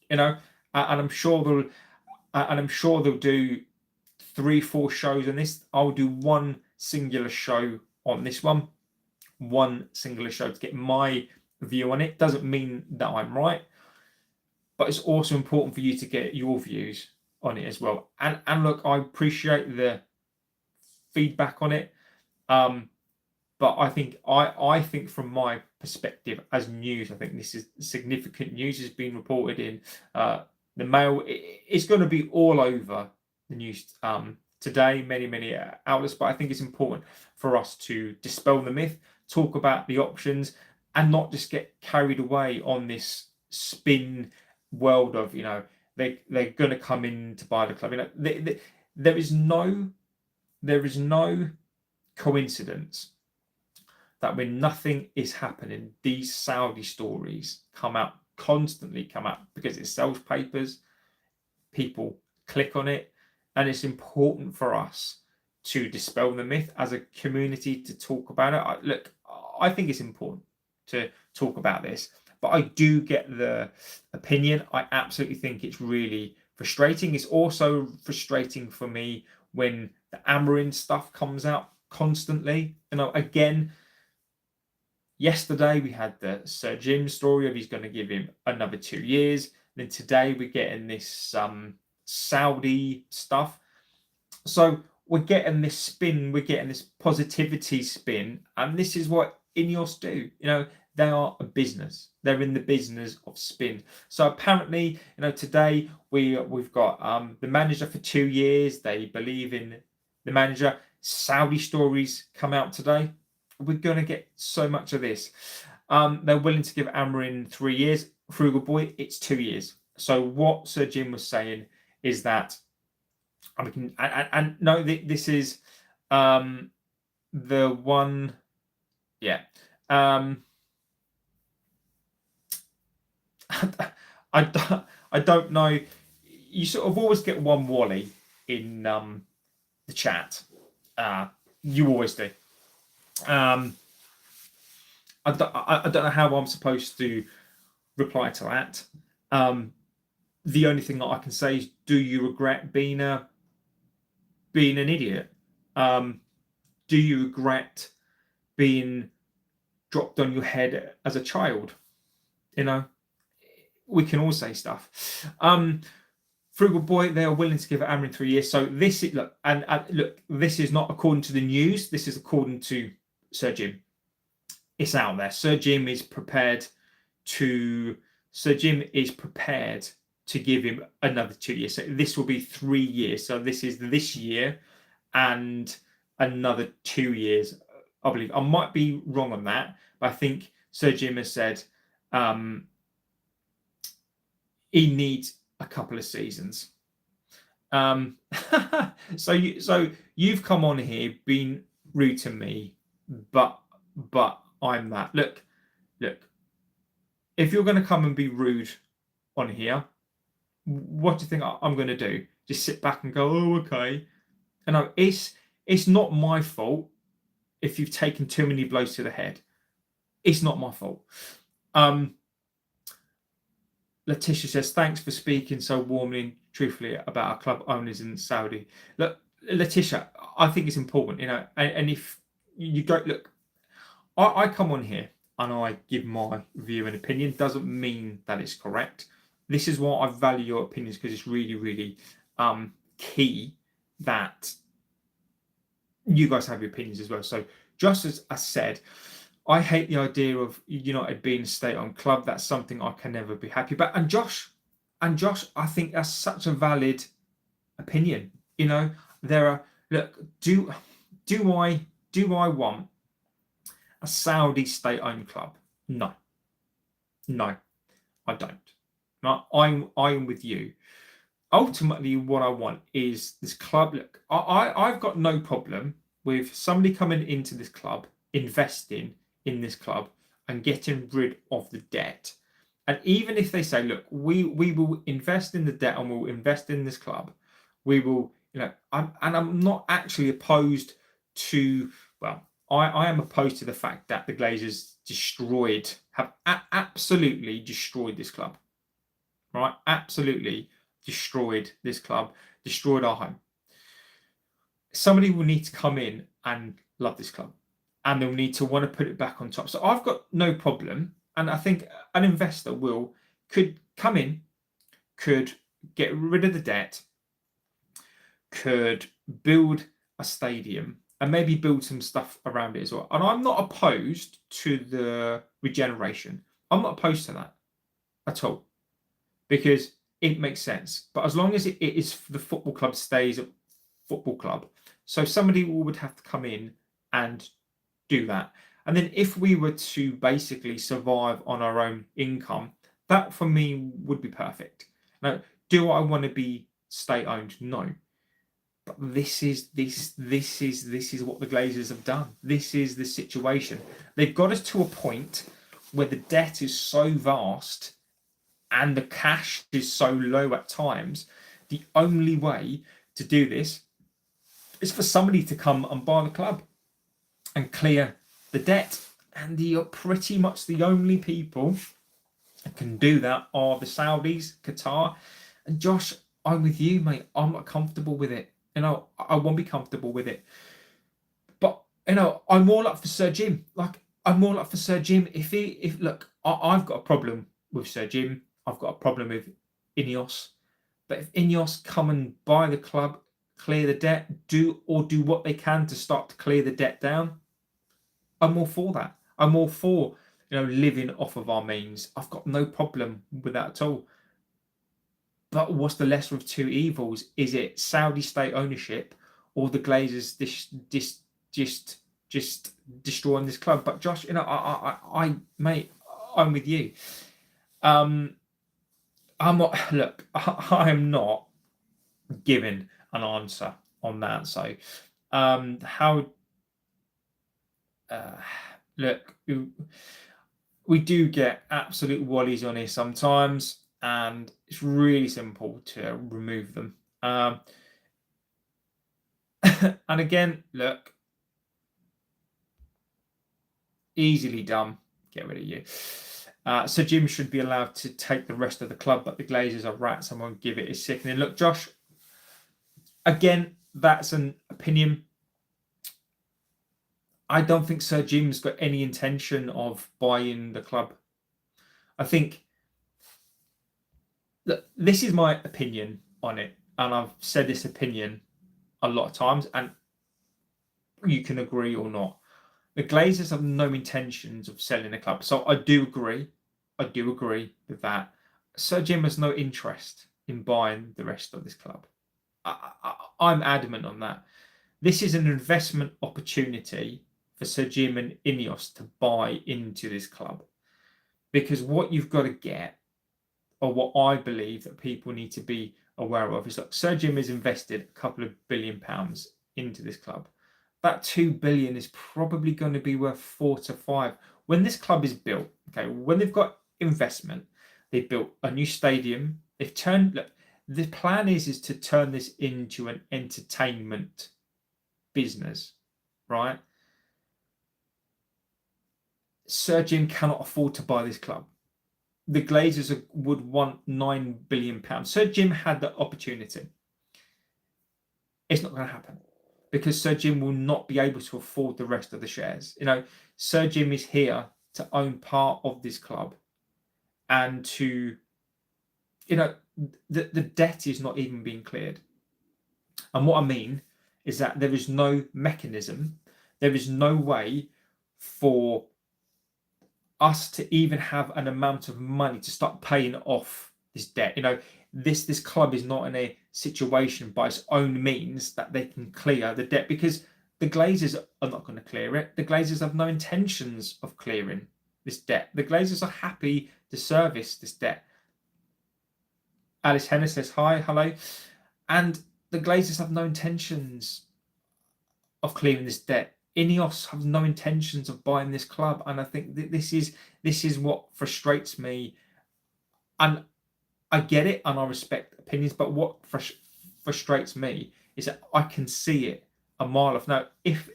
You know, and I'm sure they'll do 3-4 shows on this. I'll do one singular show on this one singular show to get my view on it. Doesn't mean that I'm right, but it's also important for you to get your views on it as well. And look, I appreciate the feedback on it, but I think from my perspective as news, I think this is significant news has been reported in the Mail. It's going to be all over the news today, many outlets, but I think it's important for us to dispel the myth, talk about the options, and not just get carried away on this spin world of, you know, they're going to come in to buy the club. You know, there is no coincidence that when nothing is happening, these Saudi stories constantly come out because it sells papers, people click on it, and it's important for us to dispel the myth as a community, to talk about it. I think it's important to talk about this, but I do get the opinion. I absolutely think it's really frustrating. It's also frustrating for me when the Amarin stuff comes out constantly. You know, again, yesterday we had the Sir Jim story of he's going to give him another 2 years. Then today we're getting this Saudi stuff. So we're getting this spin, we're getting this positivity spin, and this is what Ineos do. They are a business. They're in the business of spin. So apparently, today we've got the manager for 2 years. They believe in the manager. Saudi stories come out today. We're going to get so much of this. They're willing to give Amarin 3 years. Frugal Boy, it's 2 years. So what Sir Jim was saying is that, no, this is the one, yeah. I don't know. You sort of always get one Wally in the chat. You always do. I don't know how I'm supposed to reply to that. The only thing that I can say is, do you regret being an idiot? Do you regret being dropped on your head as a child? We can all say stuff. Frugal Boy, they are willing to give Amarin 3 years. So this is look, this is not according to the news. This is according to Sir Jim. It's out there. Sir Jim is prepared to give him another 2 years. So this will be 3 years. So this is this year and another 2 years, I believe. I might be wrong on that, but I think Sir Jim has said he needs a couple of seasons. So you've come on here, been rude to me, but I'm that. Look. If you're going to come and be rude on here, what do you think I'm going to do? Just sit back and go, oh, okay. And it's not my fault if you've taken too many blows to the head. It's not my fault. Letitia says, thanks for speaking so warmly and truthfully about our club owners in Saudi. Look, Letitia, I think it's important, and if you don't look, I come on here and I give my view and opinion. Doesn't mean that it's correct. This is why I value your opinions, because it's really, really key that you guys have your opinions as well. So just as I said, I hate the idea of United being a state-owned club. That's something I can never be happy about. And Josh, I think that's such a valid opinion. There are do I want a Saudi state-owned club? No, I don't. No, I'm with you. Ultimately, what I want is this club. Look, I've got no problem with somebody coming into this club, investing in this club and getting rid of the debt. And even if they say, look, we will invest in the debt and we'll invest in this club, we will, I'm not actually opposed to, well, I am opposed to the fact that the Glazers have absolutely destroyed this club, right? Absolutely destroyed this club, destroyed our home. Somebody will need to come in and love this club, and they'll need to want to put it back on top. So I've got no problem. And I think an investor could come in, could get rid of the debt, could build a stadium and maybe build some stuff around it as well. And I'm not opposed to the regeneration. I'm not opposed to that at all, because it makes sense. But as long as it is, the football club stays a football club. So somebody would have to come in and do that. And then if we were to basically survive on our own income, that for me would be perfect. Now, do I want to be state-owned? No. But this is what the Glazers have done. This is the situation. They've got us to a point where the debt is so vast and the cash is so low at times. The only way to do this is for somebody to come and buy the club and clear the debt. And pretty much the only people that can do that are the Saudis, Qatar. And Josh, I'm with you, mate. I'm not comfortable with it. I won't be comfortable with it. But I'm all up for Sir Jim. I'm all up for Sir Jim. If look, I've got a problem with Sir Jim. I've got a problem with Ineos. But if Ineos come and buy the club, clear the debt, do what they can to start to clear the debt down, I'm all for that. I'm all for, living off of our means. I've got no problem with that at all. But what's the lesser of two evils? Is it Saudi state ownership or the Glazers just destroying this club? But Josh, mate, I'm with you. I'm not. Look, I am not giving an answer on that. So, look, we do get absolute wallies on here sometimes, and it's really simple to remove them. And again, look, easily done. Get rid of you. So Jim should be allowed to take the rest of the club, but the Glazers are rats. I won't give it. It's sickening. Look, Josh, again, that's an opinion. I don't think Sir Jim's got any intention of buying the club. I think that this is my opinion on it, and I've said this opinion a lot of times, and you can agree or not. The Glazers have no intentions of selling the club, so I do agree. I do agree with that. Sir Jim has no interest in buying the rest of this club. I'm adamant on that. This is an investment opportunity for Sir Jim and Ineos to buy into this club, because what you've got to get, or what I believe that people need to be aware of, is that Sir Jim has invested a couple of £1 billion into this club. That 2 billion is probably going to be worth 4 to 5 when this club is built. Okay, when they've got investment, they've built a new stadium. They've turned. Look, the plan is to turn this into an entertainment business, right? Sir Jim cannot afford to buy this club. The Glazers would want £9 billion. Sir Jim had the opportunity. It's not going to happen, because Sir Jim will not be able to afford the rest of the shares. Sir Jim is here to own part of this club, and to, the debt is not even being cleared. And what I mean is that there is no mechanism, there is no way for us to even have an amount of money to start paying off this debt. This club is not in a situation by its own means that they can clear the debt, because the Glazers are not going to clear it. The Glazers have no intentions of clearing this debt. The Glazers are happy to service this debt. Alice Henner says hi, hello. And the Glazers have no intentions of clearing this debt. Ineos have no intentions of buying this club, and I think this is what frustrates me. And I get it, and I respect opinions, but what frustrates me is that I can see it a mile off. Now, if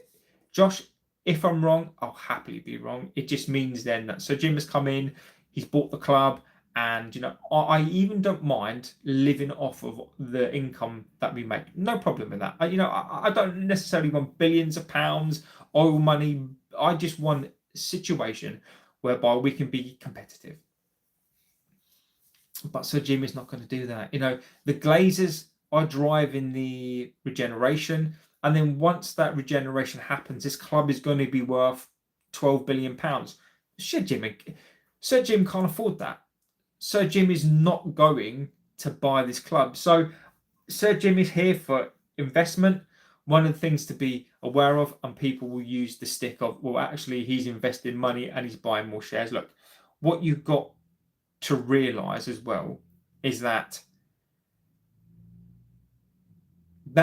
I'm wrong, I'll happily be wrong. It just means then that Sir Jim has come in, he's bought the club, and I even don't mind living off of the income that we make. No problem with that. I don't necessarily want billions of pounds, oil money. I just want a situation whereby we can be competitive. But Sir Jim is not going to do that. The Glazers are driving the regeneration, and then once that regeneration happens, this club is going to be worth £12 billion. Sir Jim can't afford that. Sir Jim is not going to buy this club. So Sir Jim is here for investment. One of the things to be aware of, and people will use the stick of, well, actually, he's invested money and he's buying more shares. Look, what you've got to realise as well is that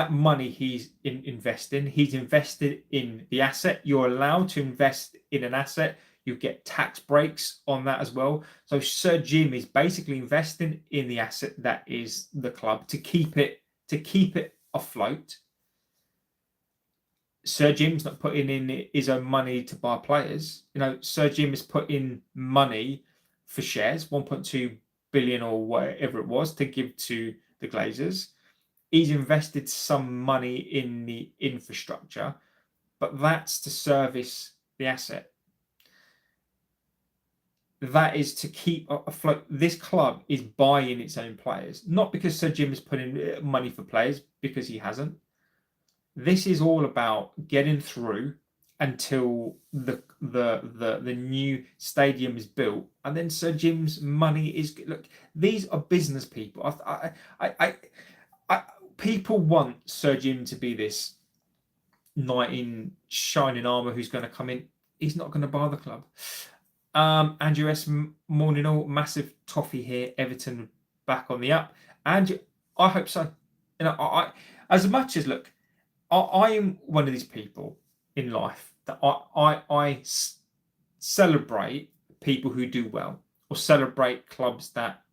money he's investing, he's invested in the asset. You're allowed to invest in an asset. You get tax breaks on that as well. So Sir Jim is basically investing in the asset that is the club to keep it afloat. Sir Jim's not putting in his own money to buy players. Sir Jim is putting money for shares, 1.2 billion or whatever it was, to give to the Glazers. He's invested some money in the infrastructure, but that's to service the asset. that is to keep afloat. This club is buying its own players, not because Sir Jim is putting money for players, because he hasn't. This is all about getting through until the new stadium is built, and then Sir Jim's money is. Look, these are business people. People want Sir Jim to be this knight in shining armor who's going to come in. He's not going to buy the club. Andrew S. Morning all, massive toffee here. Everton back on the up, and I hope so. I as much as look, I am one of these people in life that I celebrate people who do well, or celebrate clubs that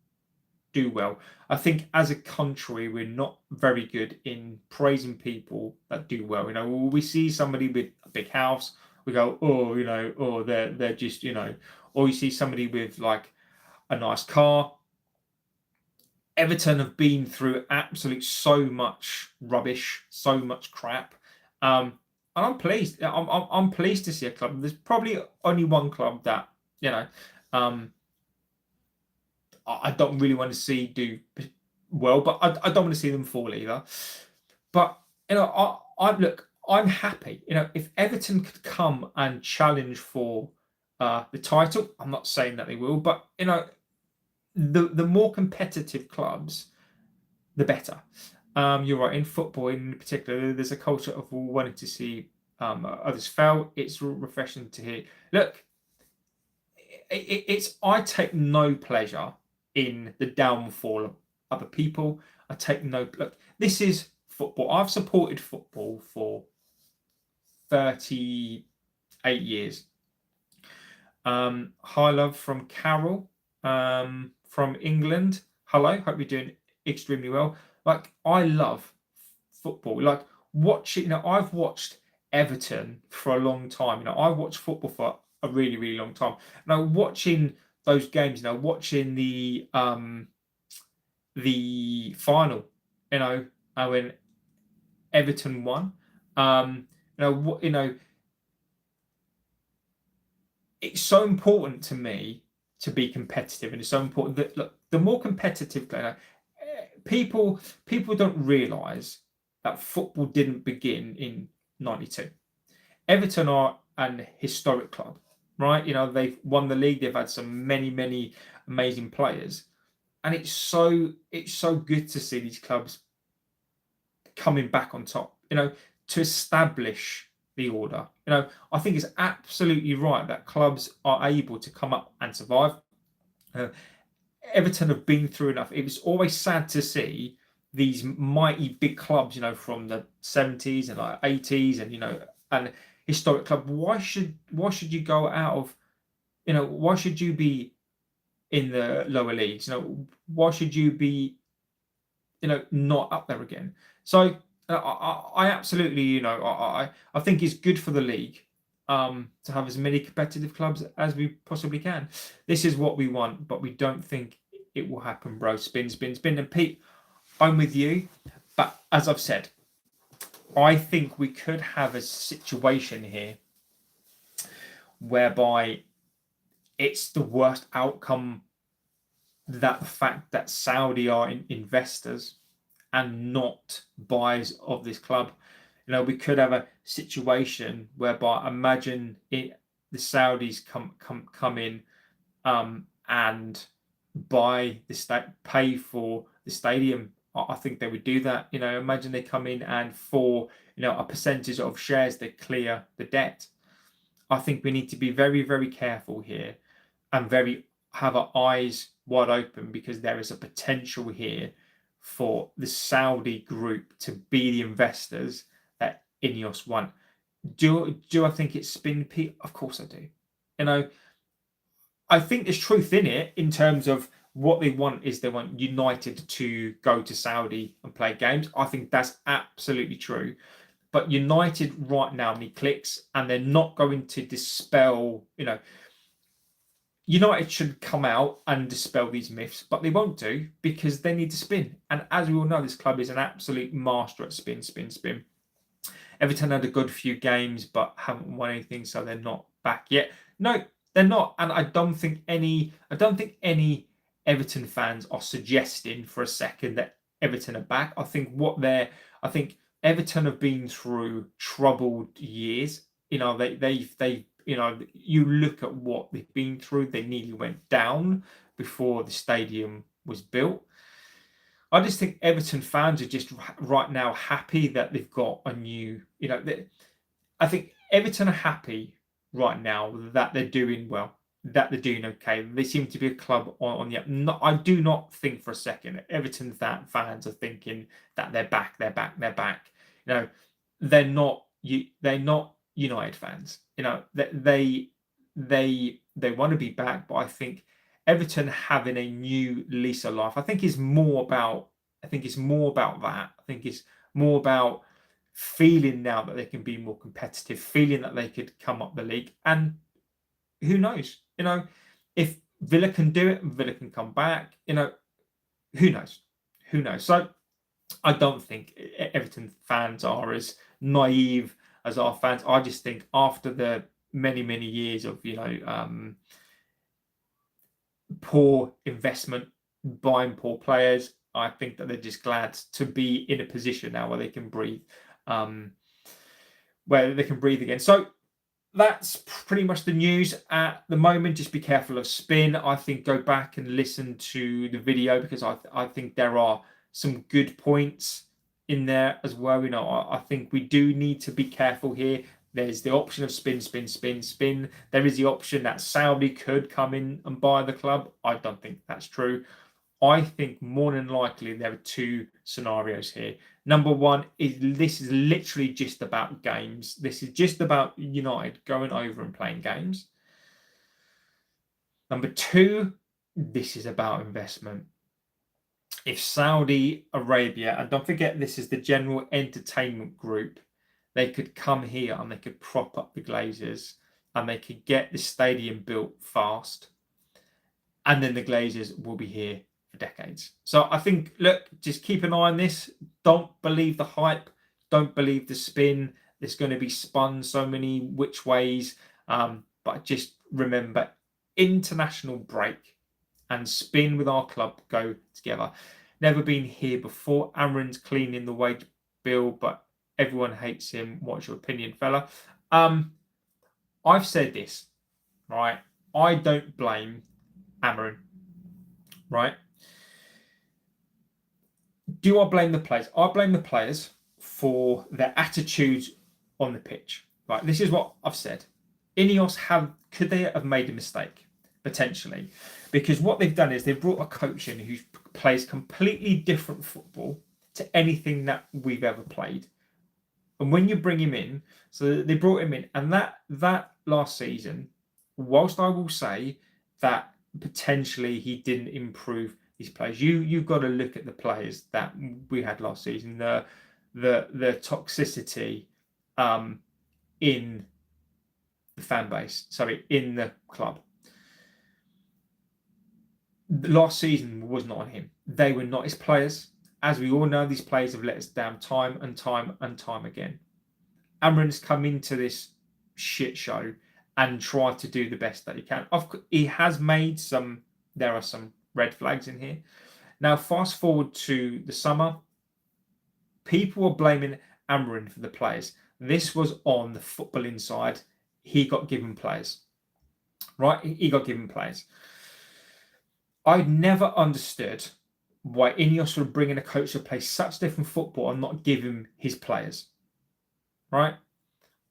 do well. I think as a country, we're not very good in praising people that do well. We see somebody with a big house, we go, oh, oh, they're just, or you see somebody with like a nice car. Everton have been through absolute so much rubbish, so much crap, and I'm pleased. I'm pleased to see a club. There's probably only one club that I don't really want to see do well, but I don't want to see them fall either. But I'm happy. If Everton could come and challenge for the title, I'm not saying that they will, but the more competitive clubs, the better. You're right. In football, in particular, there's a culture of wanting to see others fail. It's refreshing to hear. Look, I take no pleasure in the downfall of other people. I take no look. This is football. I've supported football for 38 years. Hi, love from Carol from England. Hello, hope you're doing extremely well. Like, I love football. Like, watching, I've watched Everton for a long time. I've watched football for a really, really long time. Watching those games, watching the final, when Everton won, it's so important to me to be competitive, and it's so important that look, the more competitive people don't realise that football didn't begin in '92. Everton are an historic club, right? They've won the league. They've had some many amazing players, and it's so good to see these clubs coming back on top. To establish the order. I think it's absolutely right that clubs are able to come up and survive. Everton have been through enough. It was always sad to see these mighty big clubs, from the 70s and like 80s, and historic club. Why should you go out of, why should you be in the lower leagues? Why should you be, not up there again? So I absolutely, I think it's good for the league to have as many competitive clubs as we possibly can. This is what we want, but we don't think it will happen, bro. Spin. And Pete, I'm with you, but as I've said, I think we could have a situation here whereby it's the worst outcome, that the fact that Saudi are investors and not buyers of this club. We could have a situation whereby, imagine the Saudis come in and buy the pay for the stadium. I think they would do that. Imagine they come in and for a percentage of shares they clear the debt. I think we need to be very, very careful here and have our eyes wide open, because there is a potential here for the Saudi group to be the investors that Ineos want. Do I think it's spin, Pete? Of course I do. I think there's truth in it, in terms of what they want is they want United to go to Saudi and play games. I think that's absolutely true. But United right now need clicks, and they're not going to dispel, United should come out and dispel these myths, but they won't do, because they need to spin. And as we all know, this club is an absolute master at spin. Everton had a good few games, but haven't won anything, so they're not back yet. No, They're not, and I don't think any Everton fans are suggesting for a second that Everton are back. I think Everton have been through troubled years. They you look at what they've been through. They nearly went down before the stadium was built. I just think Everton fans are just right now happy that they've got a new. I think Everton are happy right now that they're doing well, that they're doing okay. They seem to be a club on the up. I do not think for a second Everton fans are thinking that they're back, they're back, they're back. They're not. They're not United fans. They want to be back, but I think Everton having a new lease of life, I think is more about. I think it's more about that. I think it's more about feeling now that they can be more competitive, feeling that they could come up the league, and who knows? If Villa can do it, Villa can come back. Who knows? Who knows? So I don't think Everton fans are as naive as our fans. I just think after the many years of poor investment, buying poor players, I think that they're just glad to be in a position now where they can breathe, again. So that's pretty much the news at the moment. Just be careful of spin. I think go back and listen to the video because I think there are some good points in there as well. I think we do need to be careful here. There's the option of spin. There is the option that Saudi could come in and buy the club. I don't think that's true. I think more than likely there are two scenarios here. Number one is this is literally just about games. This is just about United going over and playing games. Number two, this is about investment. If Saudi Arabia, and don't forget this is the general entertainment group, they could come here and they could prop up the Glazers and they could get the stadium built fast. And then the Glazers will be here for decades. So I think, look, just keep an eye on this. Don't believe the hype. Don't believe the spin. There's going to be spun so many which ways. But just remember, international break and spin with our club go together. Never been here before. Amrin's cleaning the wage bill, but everyone hates him. What's your opinion, fella? I've said this, right? I don't blame Amrin, right? Do I blame the players? I blame the players for their attitude on the pitch. Right, this is what I've said. Ineos could they have made a mistake? Potentially. Because what they've done is they've brought a coach in who plays completely different football to anything that we've ever played. And when you bring him in, so they brought him in, and that last season, whilst I will say that potentially he didn't improve his players, you've got to look at the players that we had last season, the toxicity in the fan base, in the club. The last season was not on him. They were not his players. As we all know, these players have let us down time and time and time again. Amrin's come into this shit show and tried to do the best that he can. He has made there are some red flags in here. Now, fast forward to the summer. People were blaming Amrin for the players. This was on the footballing side. He got given players. Right? He got given players. I never understood why Ineos would bring in a coach to play such different football and not give him his players. Right?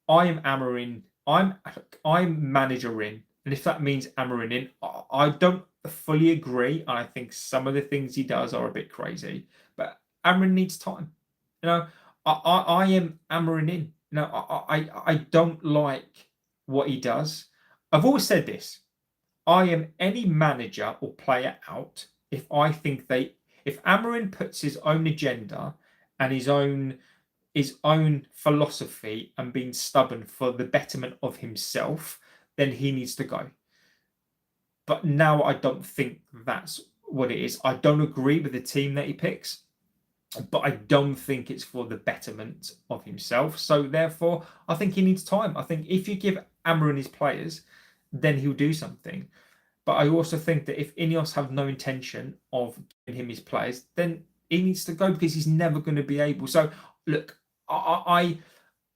I am Amarin. I'm manager in. And if that means Amarin in, I don't fully agree. And I think some of the things he does are a bit crazy. But Amarin needs time. I am Amarin in. I don't like what he does. I've always said this. I am any manager or player out if I think if Amarin puts his own agenda and his own philosophy and being stubborn for the betterment of himself, then he needs to go. But now I don't think that's what it is. I don't agree with the team that he picks, but I don't think it's for the betterment of himself. So therefore, I think he needs time. I think if you give Amarin his players, then he'll do something. But I also think that if Ineos have no intention of giving him his players, then he needs to go, because he's never going to be able. So, look, I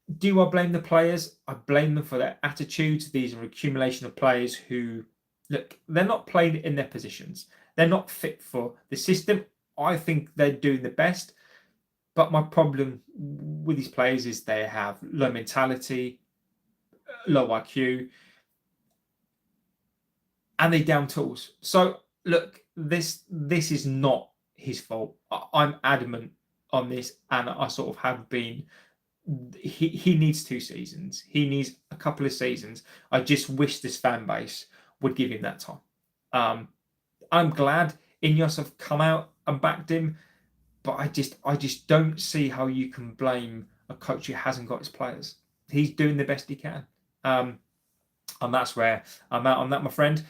blame the players. I blame them for their attitudes. These are an accumulation of players who, look, they're not playing in their positions. They're not fit for the system. I think they're doing the best. But my problem with these players is they have low mentality, low IQ, and they down tools. So look, this is not his fault. I'm adamant on this, and I sort of have been. He needs 2 seasons. He needs a couple of seasons. I just wish this fan base would give him that time. I'm glad Ineos have come out and backed him, but I just don't see how you can blame a coach who hasn't got his players. He's doing the best he can. And that's where I'm out on that, my friend.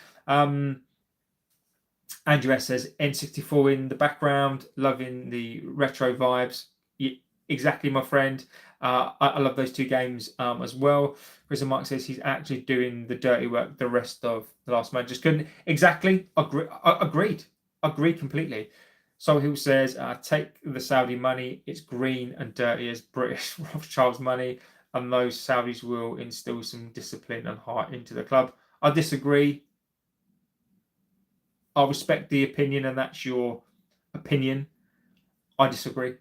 Andrew S says, N64 in the background, loving the retro vibes. Yeah, exactly, my friend. I love those 2 games as well. Chris and Mark says he's actually doing the dirty work the rest of the last man just couldn't. Exactly. Agreed. Agree completely. So Hill says, take the Saudi money. It's green and dirty as British Rothschild's money, and those Saudis will instill some discipline and heart into the club. I disagree. I respect the opinion, and that's your opinion. I disagree.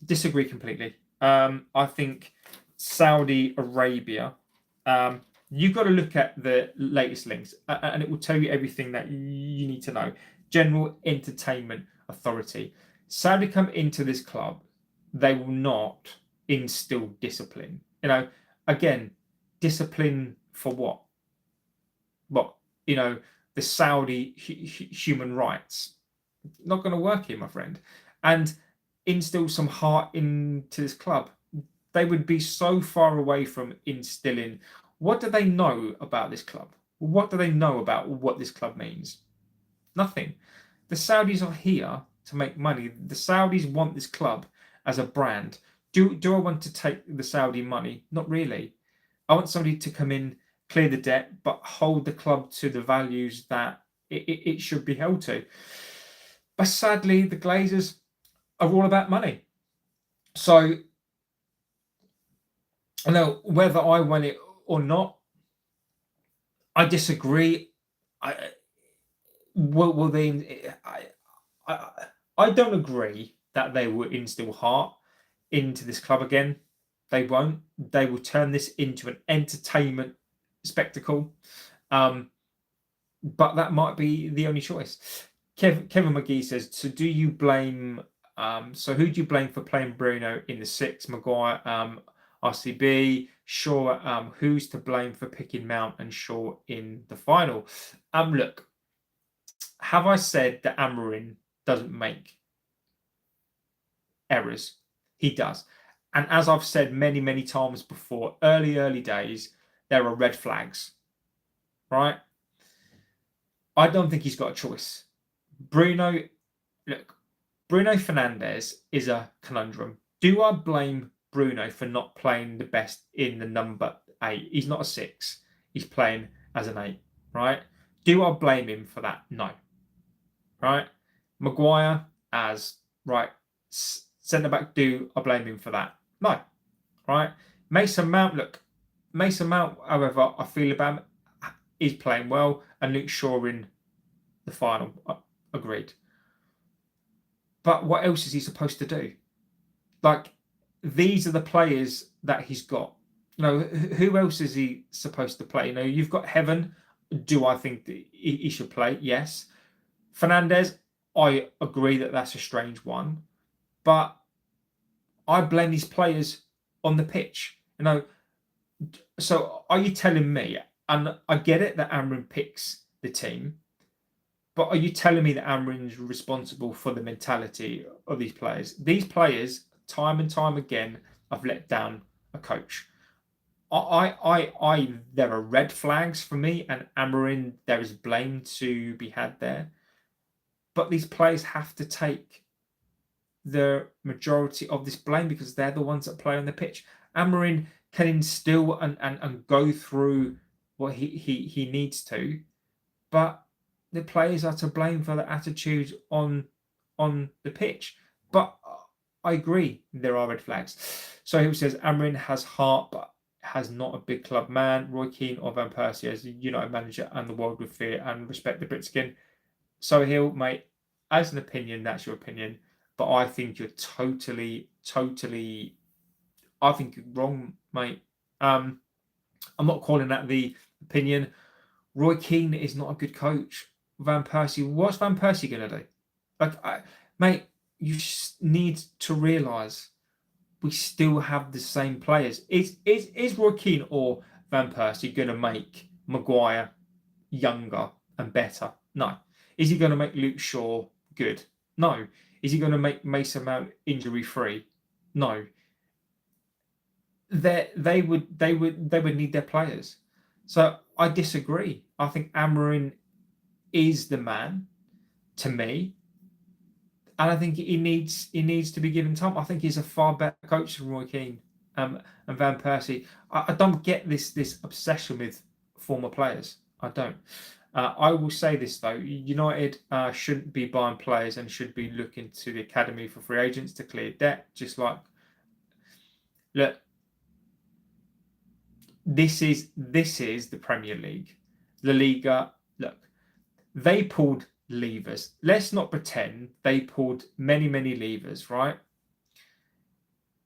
Disagree completely. I think Saudi Arabia, you've got to look at the latest links, and it will tell you everything that you need to know. General Entertainment Authority. Saudi come into this club, they will not instill discipline. Again, discipline for what? What? The Saudi human rights. Not going to work here, my friend. And instill some heart into this club. They would be so far away from instilling. What do they know about this club? What do they know about what this club means? Nothing. The Saudis are here to make money. The Saudis want this club as a brand. Do I want to take the Saudi money? Not really. I want somebody to come in, clear the debt, but hold the club to the values that it should be held to. But sadly, the Glazers are all about money. So, whether I want it or not, I disagree. I don't agree that they will instill heart into this club again. They won't. They will turn this into an entertainment spectacle. But that might be the only choice. Kevin McGee says, so do you blame... so who do you blame for playing Bruno in the 6? Maguire, RCB, Shaw. Who's to blame for picking Mount and Shaw in the final? Look, have I said that Amorim doesn't make errors? He does. And as I've said many, many times before, early days, there are red flags, right? I don't think he's got a choice. Bruno Fernandes is a conundrum. Do I blame Bruno for not playing the best in the number 8? He's not a 6. He's playing as an 8, right? Do I blame him for that? No. Right? Maguire as centre-back, do I blame him for that? No. Right? Mason Mount, however, I feel about him, is playing well, and Luke Shaw in the final. Agreed. But what else is he supposed to do? These are the players that he's got. Who else is he supposed to play? You've got Heaven. Do I think that he should play? Yes. Fernandes, I agree that that's a strange one. But I blame these players on the pitch. So are you telling me, and I get it that Amorim picks the team, but are you telling me that Amorim's responsible for the mentality of these players? These players, time and time again, have let down a coach. There are red flags for me, and Amorim, there is blame to be had there. But these players have to take the majority of this blame because they're the ones that play on the pitch. Amorim can instill and go through what he needs to, but the players are to blame for the attitude on the pitch. But I agree, there are red flags. So he says Amorim has heart, but has not a big club man. Roy Keane or Van Persie as the United manager, and the world would fear and respect the Brits again. So Hill, mate, as an opinion, that's your opinion. But I think you're totally, I think you're wrong, mate. I'm not calling that the opinion. Roy Keane is not a good coach. Van Persie, what's Van Persie going to do? Like, mate, you need to realise we still have the same players. Is Roy Keane or Van Persie going to make Maguire younger and better? No. Is he going to make Luke Shaw good? No. Is he going to make Mason Mount injury free? No. They would need their players. So I disagree. I think Amorim is the man to me, and I think he needs to be given time. I think he's a far better coach than Roy Keane and Van Persie. I don't get this obsession with former players. I don't. I will say this though: United shouldn't be buying players and should be looking to the academy for free agents to clear debt. Just like, look, this is the Premier League, La Liga. Look, they pulled levers. Let's not pretend they pulled many levers, right?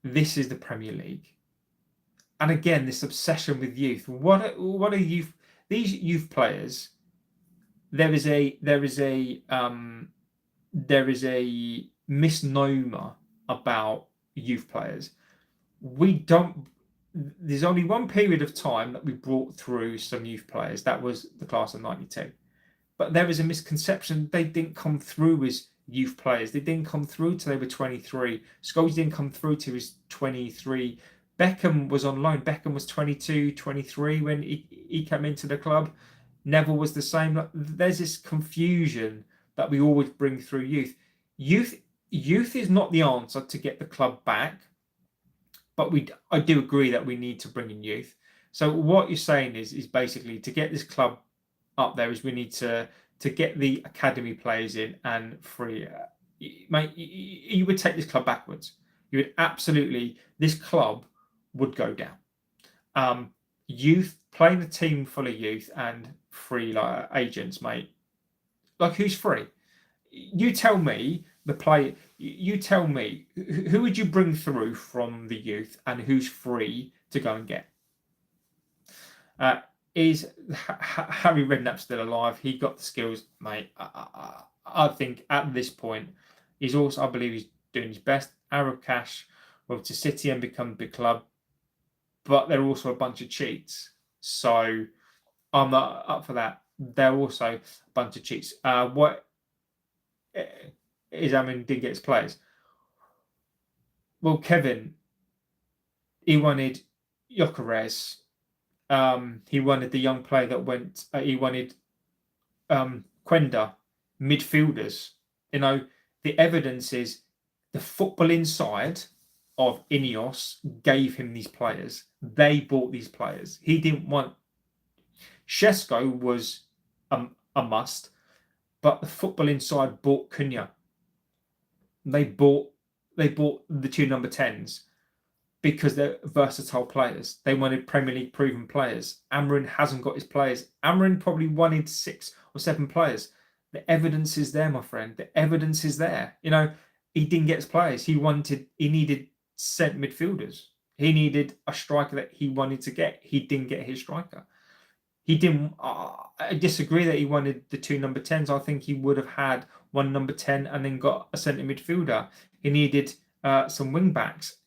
This is the Premier League, and again, this obsession with youth. What are youth? These youth players. There is a misnomer about youth players. There's only one period of time that we brought through some youth players. That was the class of '92. But there is a misconception. They didn't come through as youth players. They didn't come through till they were 23. Scholes didn't come through till he was 23. Beckham was on loan. Beckham was 22, 23 when he came into the club. Neville was the same. There's this confusion that we always bring through youth. Youth is not the answer to get the club back, but I do agree that we need to bring in youth. So what you're saying is basically to get this club up there is we need to get the academy players in and free. Mate, you would take this club backwards. You would absolutely. This club would go down. Youth, playing a team full of youth and free agents, mate. Like, who's free? You tell me the play. You tell me who would you bring through from the youth and who's free to go and get? Is Harry Redknapp still alive? He got the skills, mate. I think at this point, he's also. I believe he's doing his best. Arab Cash went to City and become a big club, but they're also a bunch of cheats. So I'm not up for that. They're also a bunch of cheats. What is Amorim didn't get his players? Well, Kevin, he wanted Gyökeres. He wanted the young player that went. He wanted Quenda, midfielders. The evidence is the football inside of Ineos gave him these players. They bought these players. He didn't want. Shesko was a must, but the football inside bought Cunha. They bought the two number 10s because they're versatile players. They wanted Premier League proven players. Amorim hasn't got his players. Amorim probably wanted 6 or 7 players. The evidence is there, my friend. The evidence is there. He didn't get his players. He needed centre midfielders. He needed a striker that he wanted to get. He didn't get his striker. He didn't. I disagree that he wanted the 2 number 10s. I think he would have had 1 number 10 and then got a centre midfielder. He needed some wing backs.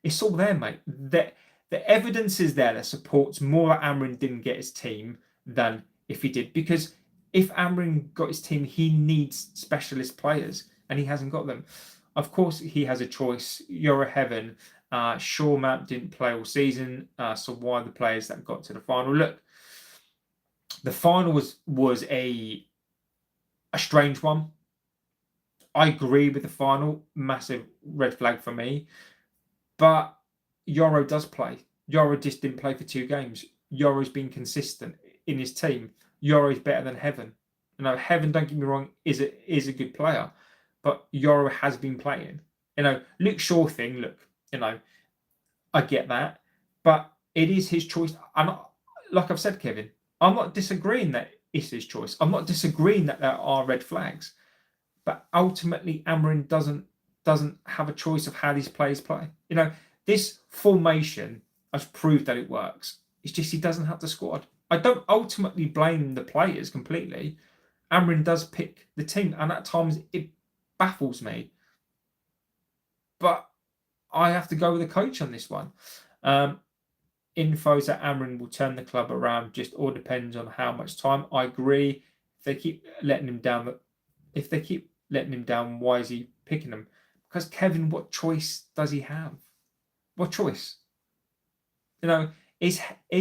It's all there, mate. The evidence is there that supports more that Amorim didn't get his team than if he did. Because if Amorim got his team, he needs specialist players, and he hasn't got them. Of course, he has a choice. You're a heaven. Shaw Mount didn't play all season, so why the players that got to the final? Look, the final was a strange one. I agree with the final. Massive red flag for me. But Yoro does play. Yoro just didn't play for 2 games. Yoro's been consistent. in his team, Yoro's better than Heaven. You know, Heaven, don't get me wrong, is a good player, but Yoro has been playing. You know, Luke Shaw thing, look, you know, I get that, but it is his choice. And like I've said, Kevin, I'm not disagreeing that it's his choice. I'm not disagreeing that there are red flags, but ultimately Amarin doesn't have a choice of how these players play. You know, this formation has proved that it works. It's just he doesn't have the squad. I don't ultimately blame the players completely. Amarin does pick the team, and at times it baffles me. But I have to go with the coach on this one. Infos that Amarin will turn the club around just all depends on how much time. I agree. If they keep letting him down, why is he picking them? Because Kevin, what choice does he have? What choice? You know, is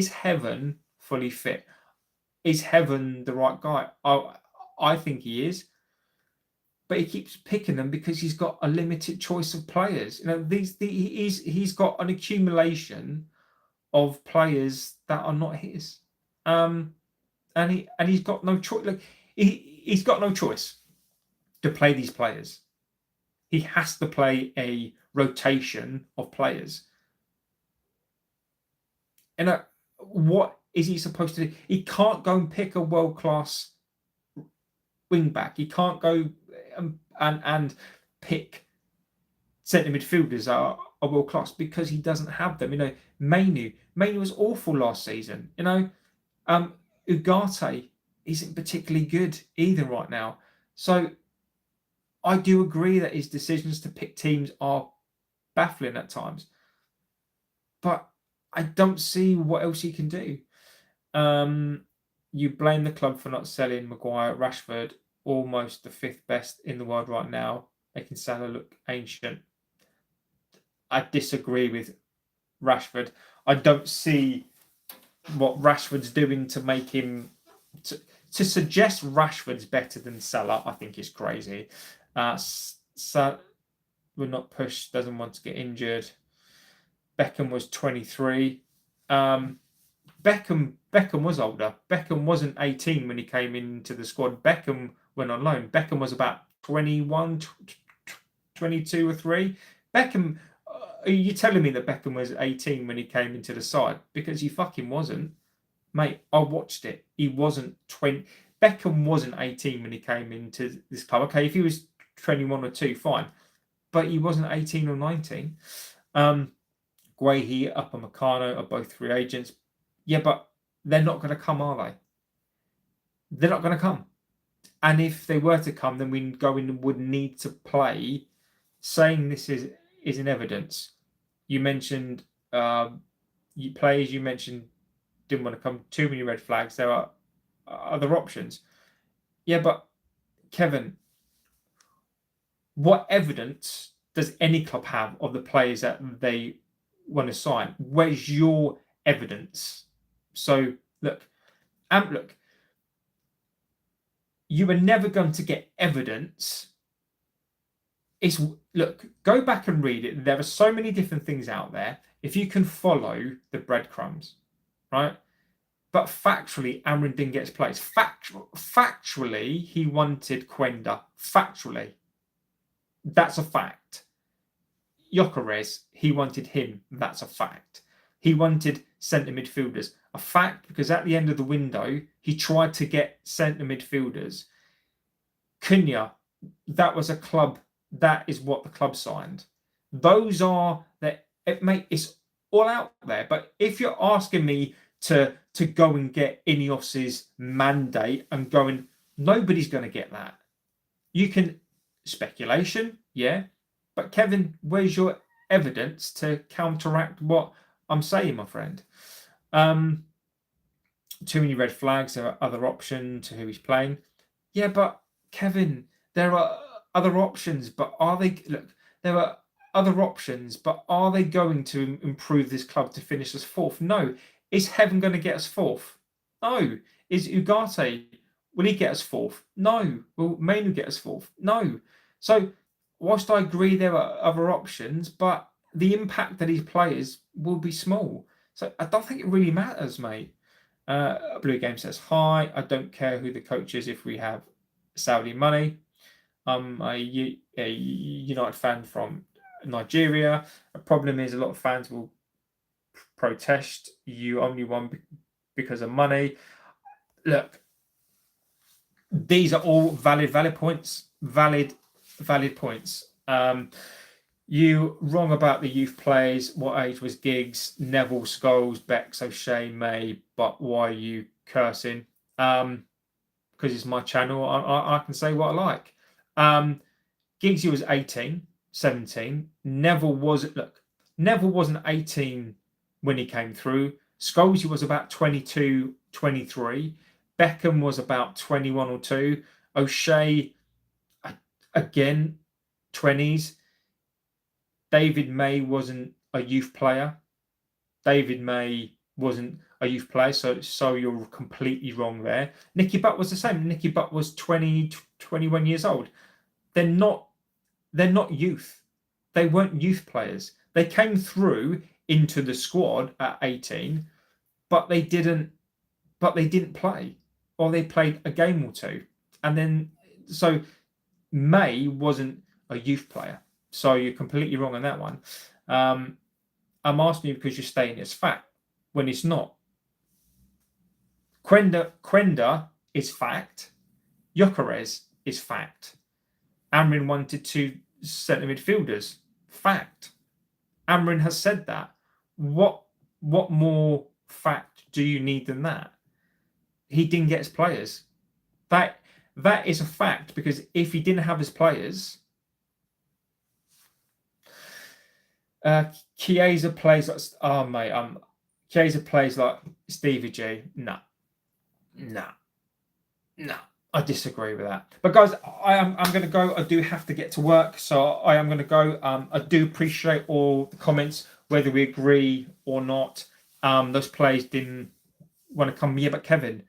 Heaven fully fit? Is Heaven the right guy? I think he is. But he keeps picking them because he's got a limited choice of players. You know, he's got an accumulation of players that are not his, and he's got no choice. Like he's got no choice to play these players. He has to play a rotation of players. And what is he supposed to do? He can't go and pick a world-class wing back. He can't go and pick centre midfielders are world class because he doesn't have them. You know, Mainu was awful last season. You know, Ugarte isn't particularly good either right now. So I do agree that his decisions to pick teams are baffling at times, but I don't see what else he can do. You blame the club for not selling Maguire, Rashford, almost the 5th best in the world right now, making Salah look ancient. I disagree with Rashford. I don't see what Rashford's doing to make him to suggest Rashford's better than Salah. I think is crazy. Salah will not push. Doesn't want to get injured. Beckham was 23. Beckham was older. Beckham wasn't 18 when he came into the squad. Beckham went on loan. Beckham was about 21, 22 or 3. Beckham, are you telling me that Beckham was 18 when he came into the side? Because he fucking wasn't. Mate, I watched it. He wasn't 20. Beckham wasn't 18 when he came into this club. Okay, if he was 21 or 2, fine. But he wasn't 18 or 19. Guehi, Upamecano are both free agents. Yeah, but they're not going to come, are they? They're not going to come. And if they were to come, then we would need to play. Saying this is in evidence. You mentioned players you mentioned didn't want to come. Too many red flags. There are other options. Yeah, but Kevin, what evidence does any club have of the players that they want to sign? Where's your evidence? So look, you are never going to get evidence. Go back and read it. There are so many different things out there. If you can follow the breadcrumbs, right? But factually, Amarin didn't get his place. Factually, he wanted Quenda. Factually, that's a fact. Gyökeres, he wanted him. That's a fact. He wanted centre midfielders. A fact, because at the end of the window, he tried to get centre midfielders. Cunha, that was a club. That is what the club signed. Those are that. It's all out there. But if you're asking me to go and get Ineos's mandate and going, nobody's going to get that. You can speculation, yeah. But Kevin, where's your evidence to counteract what I'm saying, my friend? Too many red flags. There are other options to who he's playing. Yeah, but Kevin, there are other options. But are they? Look, there are other options. But are they going to improve this club to finish as 4th? No. Is Heaven going to get us 4th? No. Is Ugarte, will he get us 4th? No. Will Mainu get us 4th? No. So, whilst I agree there are other options, but the impact that these players will be small. So, I don't think it really matters, mate. Blue Game says, hi, I don't care who the coach is if we have Saudi money. I'm a United fan from Nigeria. The problem is a lot of fans will protest. You only won because of money. Look, these are all valid points. Valid points. You wrong about the youth players. What age was Giggs, Neville, Scholes, Bex, O'Shea, May? But why are you cursing? Because it's my channel. I can say what I like. Giggsy was 18, 17. Neville wasn't 18 when he came through. Scholes was about 22, 23. Beckham was about 21 or 2. O'Shea, again, 20s. David May wasn't a youth player. David May wasn't a youth player, so you're completely wrong there. Nicky Butt was the same. Nicky Butt was 20, 21 years old. They're not youth. They weren't youth players. They came through into the squad at 18, but they didn't play, or they played a game or two. And then so May wasn't a youth player. So you're completely wrong on that one. I'm asking you because you're stating it's fact when it's not. Quenda is fact. Gyökeres is fact. Amrin wanted 2 centre midfielders. Fact. Amrin has said that. What more fact do you need than that? He didn't get his players. That is a fact, because if he didn't have his players, Chiesa plays like Chiesa plays like Stevie G. No. I disagree with that. But guys, I'm going to go. I do have to get to work, so I am going to go. I do appreciate all the comments, whether we agree or not. Those players didn't want to come. Yeah, but Kevin,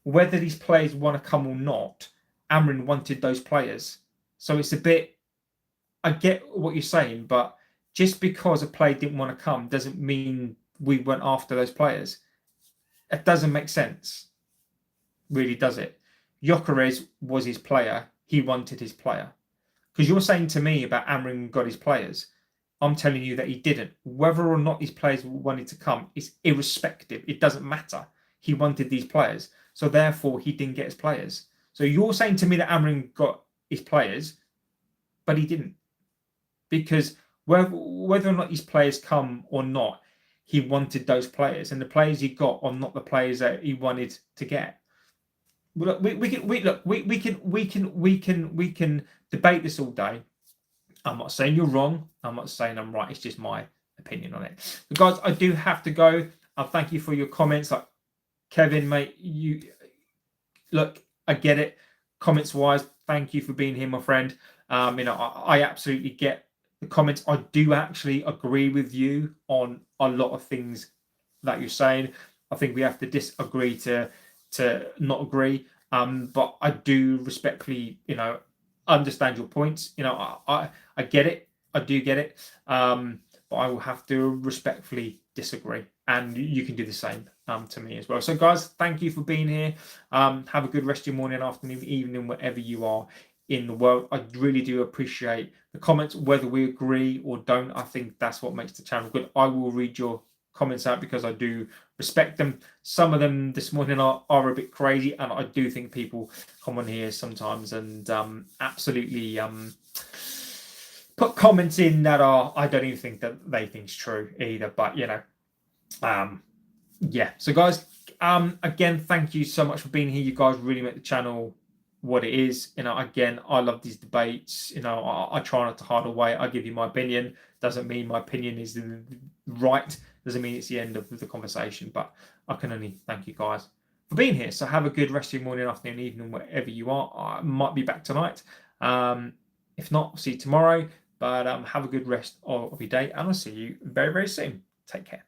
whether these players want to come or not, Amrin wanted those players. So it's a bit. I get what you're saying, but just because a player didn't want to come doesn't mean we went after those players. It doesn't make sense. Really, does it? Gyökeres was his player. He wanted his player. Because you're saying to me about Amrin got his players. I'm telling you that he didn't. Whether or not these players wanted to come is irrespective. It doesn't matter. He wanted these players. So therefore, he didn't get his players. So you're saying to me that Amrin got his players, but he didn't. Because whether or not these players come or not, he wanted those players. And the players he got are not the players that he wanted to get. Look, we can debate this all day. I'm not saying you're wrong. I'm not saying I'm right. It's just my opinion on it. But guys, I do have to go. Thank you for your comments. Like Kevin, mate, you look. I get it. Comments wise, thank you for being here, my friend. I absolutely get the comments. I do actually agree with you on a lot of things that you're saying. I think we have to disagree to not agree, but I do respectfully, understand your points. I get it. I do get it, but I will have to respectfully disagree, and you can do the same to me as well. So guys, thank you for being here. Have a good rest of your morning, afternoon, evening, wherever you are in the world. I really do appreciate the comments, whether we agree or don't. I think that's what makes the channel good. I will read your comments out because I do respect them. Some of them this morning are a bit crazy, and I do think people come on here sometimes and absolutely put comments in that I don't even think that they think's true either. But yeah. So guys, again, thank you so much for being here. You guys really make the channel what it is. Again, I love these debates. I try not to hide away. I give you my opinion. Doesn't mean my opinion is right. Doesn't mean it's the end of the conversation, but I can only thank you guys for being here. So have a good rest of your morning, afternoon, evening, wherever you are. I might be back tonight. If not, I'll see you tomorrow. But have a good rest of your day, and I'll see you very, very soon. Take care.